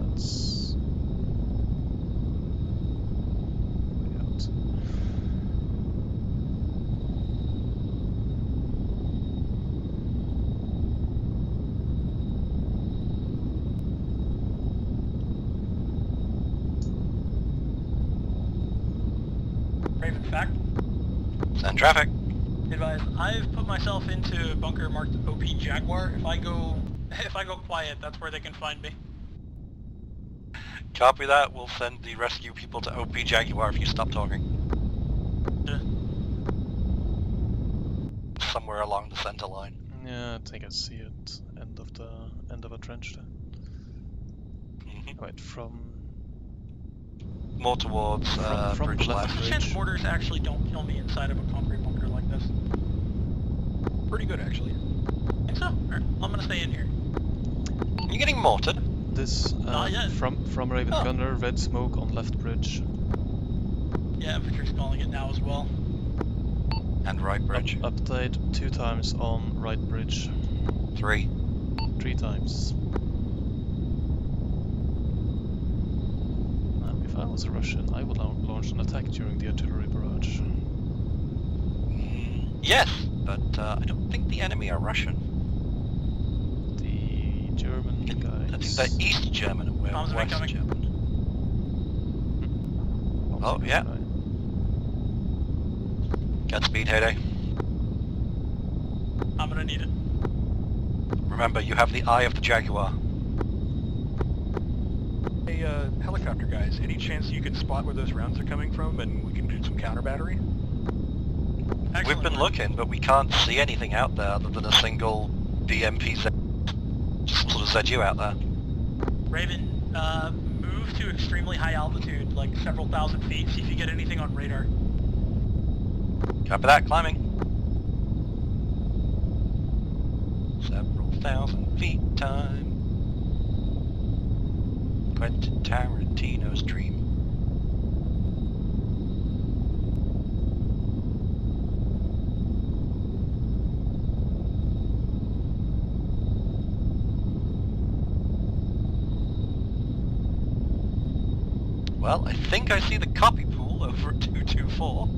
That's way out. Raven fact. Send traffic. Advise, I've put myself into a bunker marked OP Jaguar. If I go quiet, that's where they can find me. Copy that, we'll send the rescue people to OP Jaguar if you stop talking. Somewhere along the center line. Yeah, I think I see it. End of a trench there. Right, from more towards from bridge left left. Chance mortars actually don't kill me inside of a concrete bunker like this. Pretty good, actually. Think so? Alright, I'm gonna stay in here. Are you getting mortared? This Not yet. from Raven Gunner, red smoke on left bridge. Yeah, infantry's calling it now as well. And right bridge. Update 2 times on right bridge. 3. 3 times. Now, if I was a Russian, I would launch an attack during the artillery barrage. Yes, but I don't think the enemy are Russian. The German guys. I think they're East German and we're Bombs are West incoming. German. Oh, yeah. Godspeed, Heyday. I'm gonna need it. Remember, you have the eye of the Jaguar. Hey, helicopter guys, any chance you could spot where those rounds are coming from and we can do some counter battery? We've been looking, but we can't see anything out there other than a single BMP-Z. Just sort of ZU out there. Raven, move to extremely high altitude, like several thousand feet, see if you get anything on radar. Copy that, climbing. Several thousand feet time. Quentin Tarantino's dream. Well, I think I see the copy pool over at 224.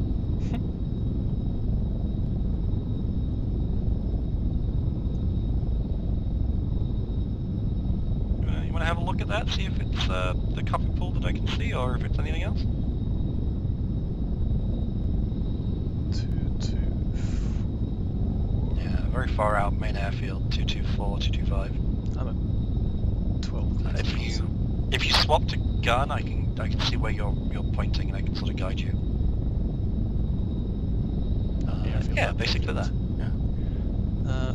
You want to have a look at that, see if it's the copy pool that I can see, or if it's anything else? 224. Yeah, very far out, main airfield, 224, 225. I'm at 12. If you swapped a gun, I can see where you're pointing, and I can sort of guide you. Yeah, basically that. Yeah.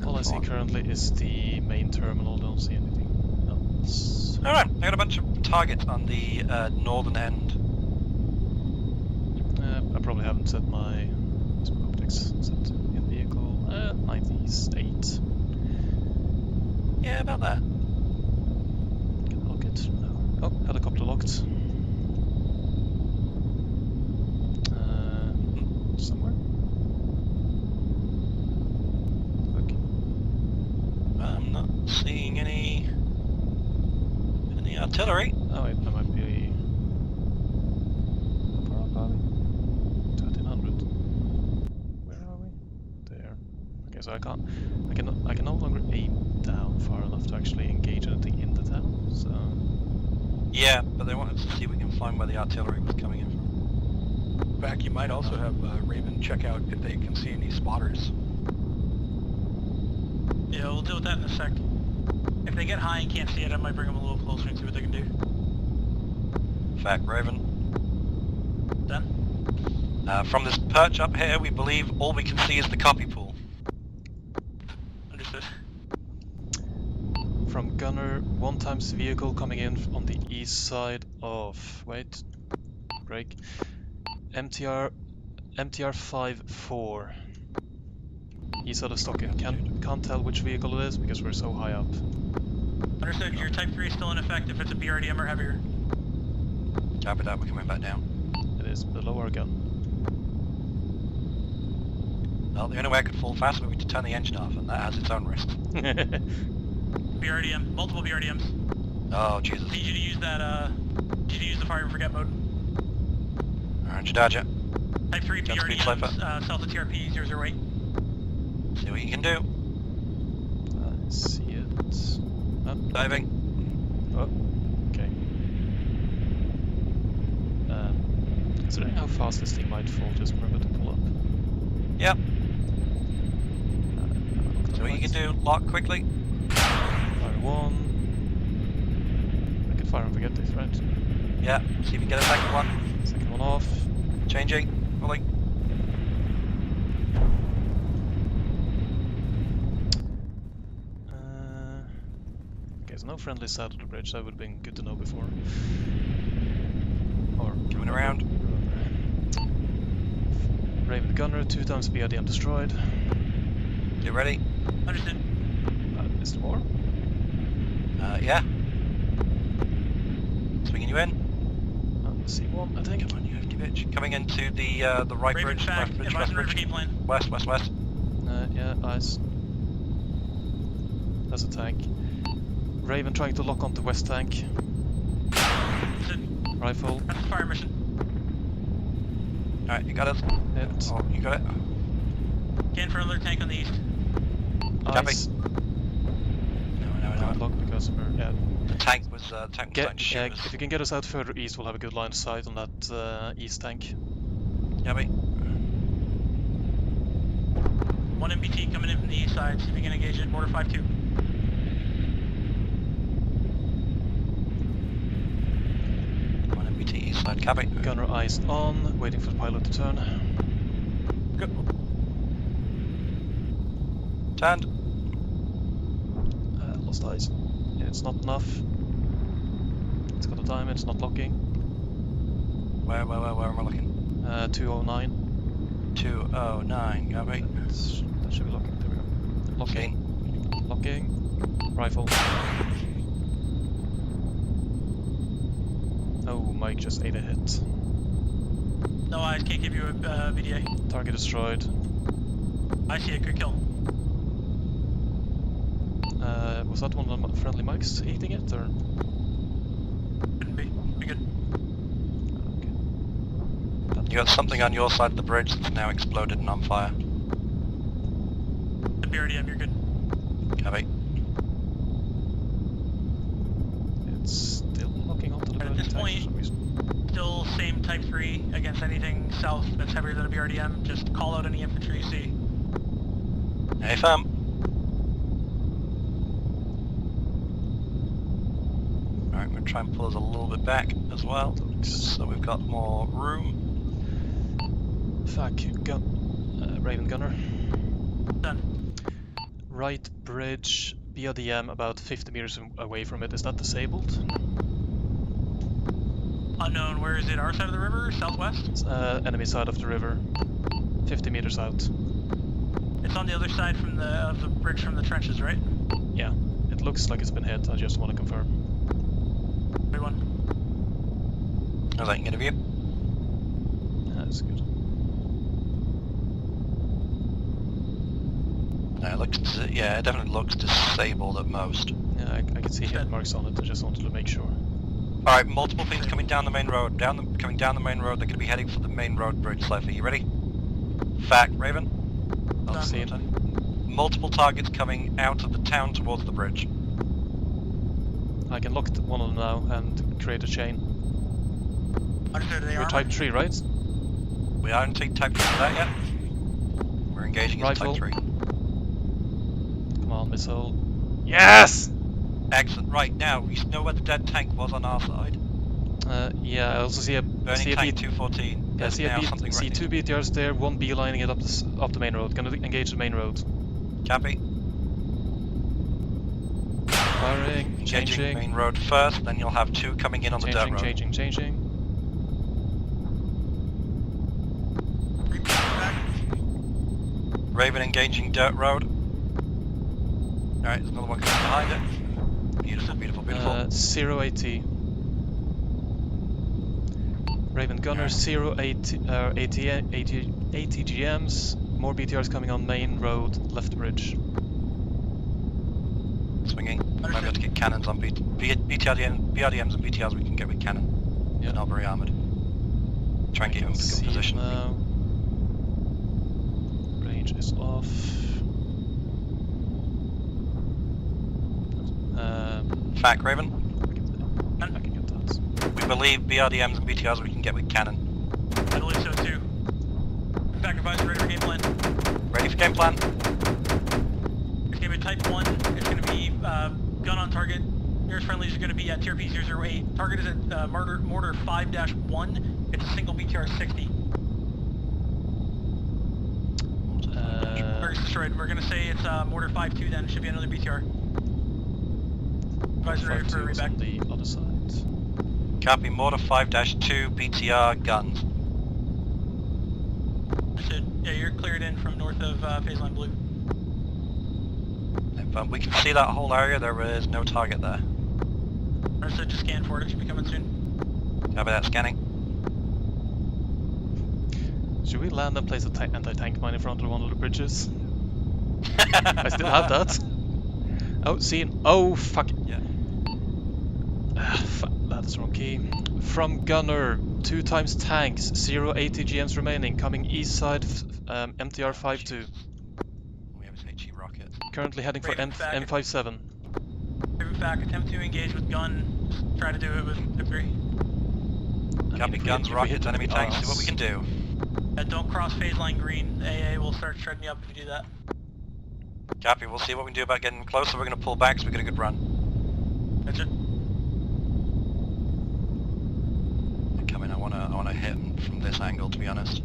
All I see currently is the main terminal. Don't see anything else. All right, I got a bunch of targets on the northern end. I probably haven't set my smoke optics set in vehicle. 98. Yeah, about that. Can I lock it? No. Oh, helicopter locked. Somewhere. Look. I'm not seeing any artillery. Oh wait, that might be. How far up are we? 1300. Where are we? There. Okay, so I can no longer aim down far enough to actually engage anything in the town. So. Yeah, but they wanted to see if we can find where the artillery was coming in from. In fact, you might also have Raven check out if they can see any spotters. Yeah, we'll deal with that in a sec. If they get high and can't see it, I might bring them a little closer and see what they can do. Fact, Raven. Done? From this perch up here, we believe all we can see is the copy pool. Understood. From gunner, 1 times vehicle coming in on the east side of... Wait. Break. MTR 5-4. East side of Stockton. Can't tell which vehicle it is because we're so high up. Understood. Your Type 3 is still in effect if it's a BRDM or heavier. Copy that, we're coming back down. It is below our gun. Well, the only way I could fall faster would be to turn the engine off, and that has its own risks. BRDM. Multiple BRDMs. Oh, Jesus. Need you to use that, need you to use the fire and forget mode. Roger, Dodger. Type 3 BRDMs, south of TRP 008. See what you can do. I see it. Oh. Diving. Oh, okay. Considering how fast this thing might fall, just remember to pull up. Yep. So what you can do, lock quickly. Fire 1. I can fire and forget this, right? Yeah, see if you can get a second one. Second one off. Changing. Pulling. Okay, so no friendly south of the bridge. That would have been good to know before. Or coming around. Raven gunner, 2 times BRDM destroyed. Get ready. Understood. Is there more? Yeah. Swinging you in. C1, I think. Come on, you hefty bitch. Coming into the right Raven bridge. back. Left bridge, Advise left on bridge. River plan. West, west, west. Yeah, eyes. That's a tank. Raven trying to lock onto west tank. Rifle. That's a fire mission. Alright, you got it. Hit. Oh, you got it. Scan for another tank on the east. Eyes. No. Not locked because we're... Yeah. The tank was starting to shoot us. If you can get us out further east, we'll have a good line of sight on that east tank. Yummy. 1 MBT coming in from the east side. See if you can engage it. Mortar 5-2. Copy. Gunner eyes on, waiting for the pilot to turn. Good. Turned. Lost eyes. Yeah, it's not enough. It's got a diamond, it's not locking. Where am I looking? 209. 209, copy. That should be locking, there we go. Locking. Locking. Rifle. Oh, Mike just ate a hit. No, I can't give you a VDA. Target destroyed. I see it, good kill. Was that one of the friendly mics eating it, or? Couldn't be. Be good. Okay. You got something on your side of the bridge that's now exploded and on fire. The BRDM, you're good. Copy. It's still locking onto the At this point, still same type 3 against anything south that's heavier than a BRDM. Just call out any infantry you see. Hey, fam. Alright, I'm going to try and pull us a little bit back as well, just so we've got more room. Fuck, Raven Gunner. Done. Right bridge, BRDM about 50 meters away from it. Is that disabled? Unknown, where is it? Our side of the river? Southwest? It's, enemy side of the river. 50 meters out. It's on the other side from of the bridge from the trenches, right? Yeah, it looks like it's been hit. I just want to confirm. Everyone. How's that get a view? That's good. No, it looks, yeah, it definitely looks disabled at most. Yeah, I can see hit marks on it. I just wanted to make sure. Alright, multiple things coming down the main road. Coming down the main road, they're going to be heading for the main road bridge, Slifer. You ready? Fact, Raven? I'll see it. Multiple targets coming out of the town towards the bridge. I can lock one of them now and create a chain. Understood, We're type 3, right? We aren't type 3 for that yet. We're engaging in Rifle. type 3. Come on, missile. Yes! Excellent. Right, now, you know where the dead tank was on our side? Yeah, I also see a Burning tank 214. Yeah, There's see, now something see right 2 BTRs there, 1 beelining it up the main road. Gonna engage the main road. Copy. Firing, Engaging changing. main road first, then you'll have 2 coming in on the dirt road. Changing. Raven engaging dirt road. Alright, there's another one coming behind it. Beautiful. 080. Raven Gunner, 080, 80 GMs, more BTRs coming on main road, left bridge. Swinging. Might be able to get cannons on BRDMs and BTRs we can get with cannon. Yeah. They're not very armoured. Try and get him in good position. Now. Range is off. Fact, Raven. I can get that. We believe BRDMs and BTRs we can get with cannon. I believe so too. Back advisor, ready for game plan. Ready for game plan? It's going to be type 1. It's going to be gun on target. Nearest friendlies are going to be at tier P008. Target is at mortar 5-1. It's a single BTR 60. Target's destroyed. We're going to say it's mortar 5-2 then. Should be another BTR. Advisor ready for a reback. On the other side. Copy, mortar 5-2 BTR guns. Understood. Yeah, you're cleared in from north of phase line blue. If we can see that whole area, there is no target there. Understood, just scan for it. It should be coming soon. Copy that, scanning. Should we land and place an anti-tank mine in front of one of the bridges? I still have that. Oh, seen. Oh, fuck. Yeah. Fuck, that's the wrong key. From Gunner, 2 times tanks, 080 GMs remaining, coming east side, MTR 52. We have his HE rocket. Currently heading for M57. Raven back, attempt to engage with gun. Just try to do it with debris. Copy, guns, rockets, enemy tanks, see what we can do. Don't cross phase line green. AA will start shredding you up if you do that. Copy, we'll see what we can do about getting closer. We're going to pull back so we get a good run. That's it. Come in, I want to try hitting from this angle, to be honest.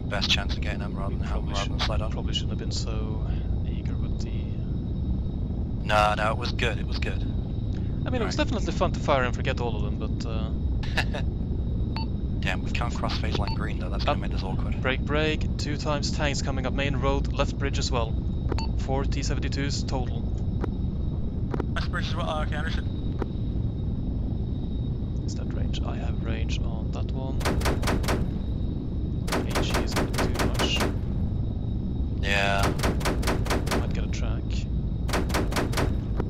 Best chance of getting them rather than slide on. Probably shouldn't have been so eager with the... No, it was good, it was good. I mean, it was definitely fun to fire and forget all of them, but... Damn, we can't cross phase line green though, that's gonna make this awkward. Break, 2 times tanks coming up main road, left bridge as well. 4 T-72s total. West bridge as well, okay, understood. Is that range? I have range on that one. HE is a bit too much. Yeah. Might get a track.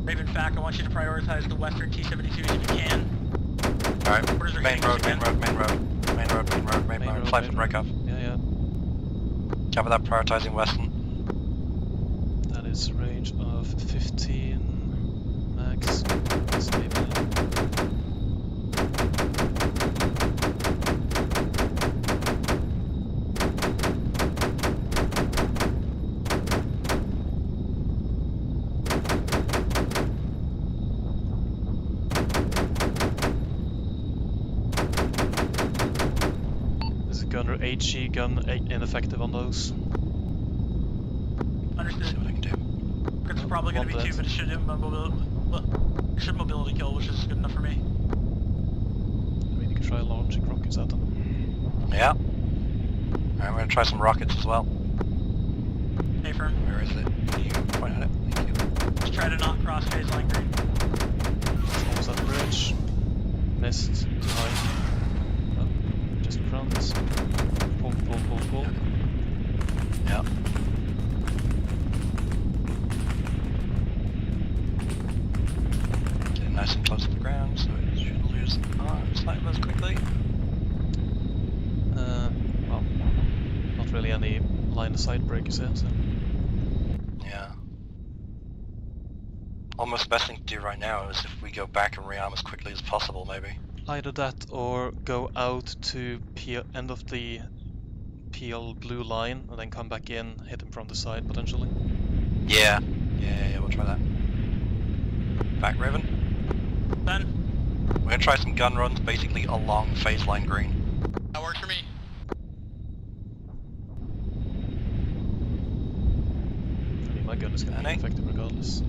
Raven back, I want you to prioritize the western T-72s if you can. Alright, main road. Fly for break off. Yeah. Cover that, prioritizing western. That is range of 15 max. That's maybe... Gunner HE gun ineffective on those. Understood. See what I can do. It's probably going to be 2, but it should have mobility kill, which is good enough for me. I mean, you can try launching rockets at them. Yeah. Alright, we're going to try some rockets as well. Hey, firm. Where is it? Can you point at it? Thank you. Just try to not cross phase line green. Almost at the bridge. Missed. Too high. Oh, just in front. Pull. Yeah. Getting nice and close to the ground, so it should lose snipers quickly. Well, not really any line of sight breakers here, so... Yeah. Almost the best thing to do right now is if we go back and rearm as quickly as possible, maybe. Either that or go out to end of the PL blue line and then come back in, hit him from the side potentially. Yeah, we'll try that. Back Raven. Ben? We're gonna try some gun runs basically along phase line green. That works for me. I mean, my gun is gonna be effective regardless.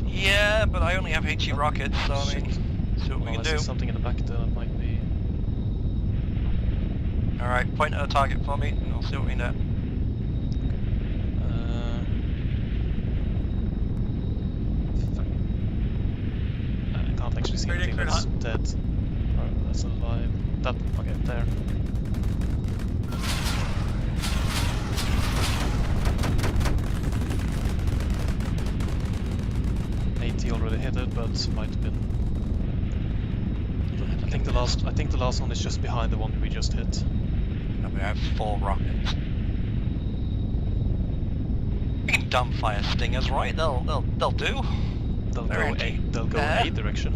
Yeah, but I only have HE rockets, so I mean, see what we can do. Something in the back there that might be... Alright, point at a target for me, and I'll see what we can do. I can't actually see anything that's dead. Or that's alive. That, okay, there. AT already hit it, but might have been... I think the last one is just behind the one we just hit. And we have 4 rockets. We can dumbfire stingers, right? They'll do. They'll go in A direction.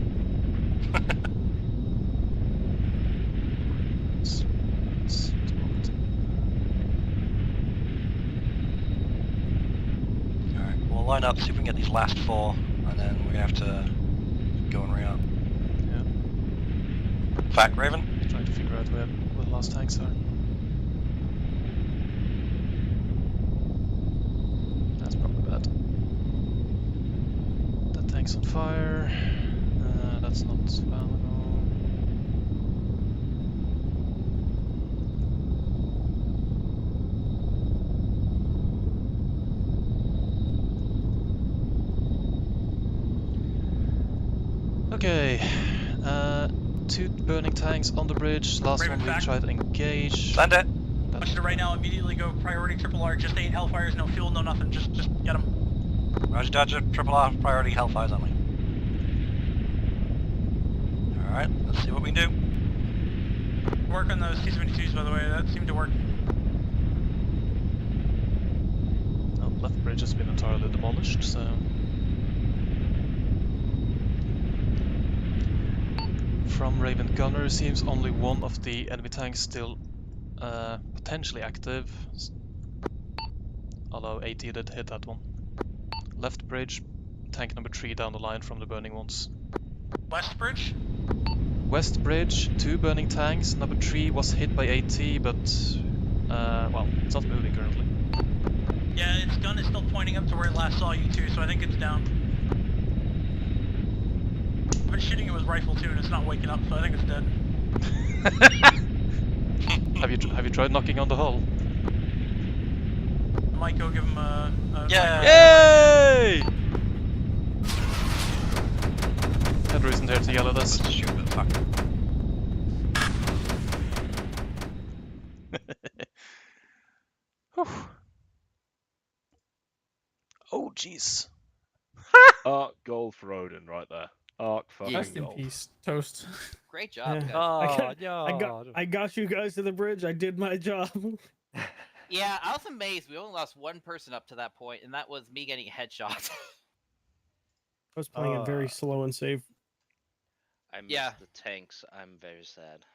Alright, we'll line up, see if we can get these last 4, and then we're gonna have to go and re-up. Yeah. Back Raven. Trying to figure out where the last tanks are. That's probably bad. That tank's on fire. That's not valuable. Okay, 2 burning tanks on the bridge. Last Raven one we back. tried to engage. Land it. I want you to right now immediately go priority triple R, just 8 Hellfires, no fuel, no nothing, just get them. Roger, Dodger, triple R, priority Hellfires only. Alright, let's see what we can do. Work on those T-72s, by the way, that seemed to work. Oh, left bridge has been entirely demolished, so... From Raven Gunner seems only one of the enemy tanks still potentially active. Although AT did hit that one. Left bridge, tank number 3 down the line from the burning ones. West bridge? West Bridge, 2 burning tanks. Number 3 was hit by AT, but well, it's not moving currently. Yeah, its gun is still pointing up to where it last saw you too, so I think it's down. I've been shooting it with rifle too, and it's not waking up, so I think it's dead. Have you tried knocking on the hull? I might go give him a Yay! Andrew isn't here to yell at us. Stupid fuck. Oh jeez. Arc gold for Odin right there. Arc fucking Rest in gold. peace, Toast. Great job, Yeah. guys. I got you guys to the bridge. I did my job. Yeah, I was amazed. We only lost one person up to that point, and that was me getting a headshot. I was playing it very slow and safe. I missed Yeah. the tanks. I'm very sad.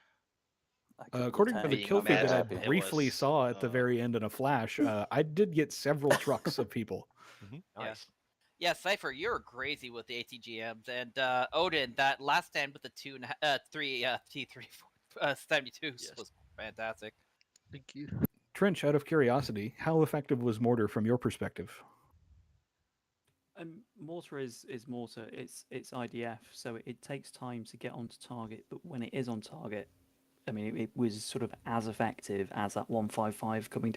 According to the kill feed that I briefly saw at the very end in a flash, I did get several trucks of people. Nice. Yeah, Cypher, you're crazy with the ATGMs, and Odin, that last stand with the 3 T3 72s was fantastic. Thank you. Trench, out of curiosity, how effective was mortar from your perspective? Mortar is mortar. It's IDF, so it takes time to get onto target. But when it is on target, I mean, it was sort of as effective as that 155 coming down.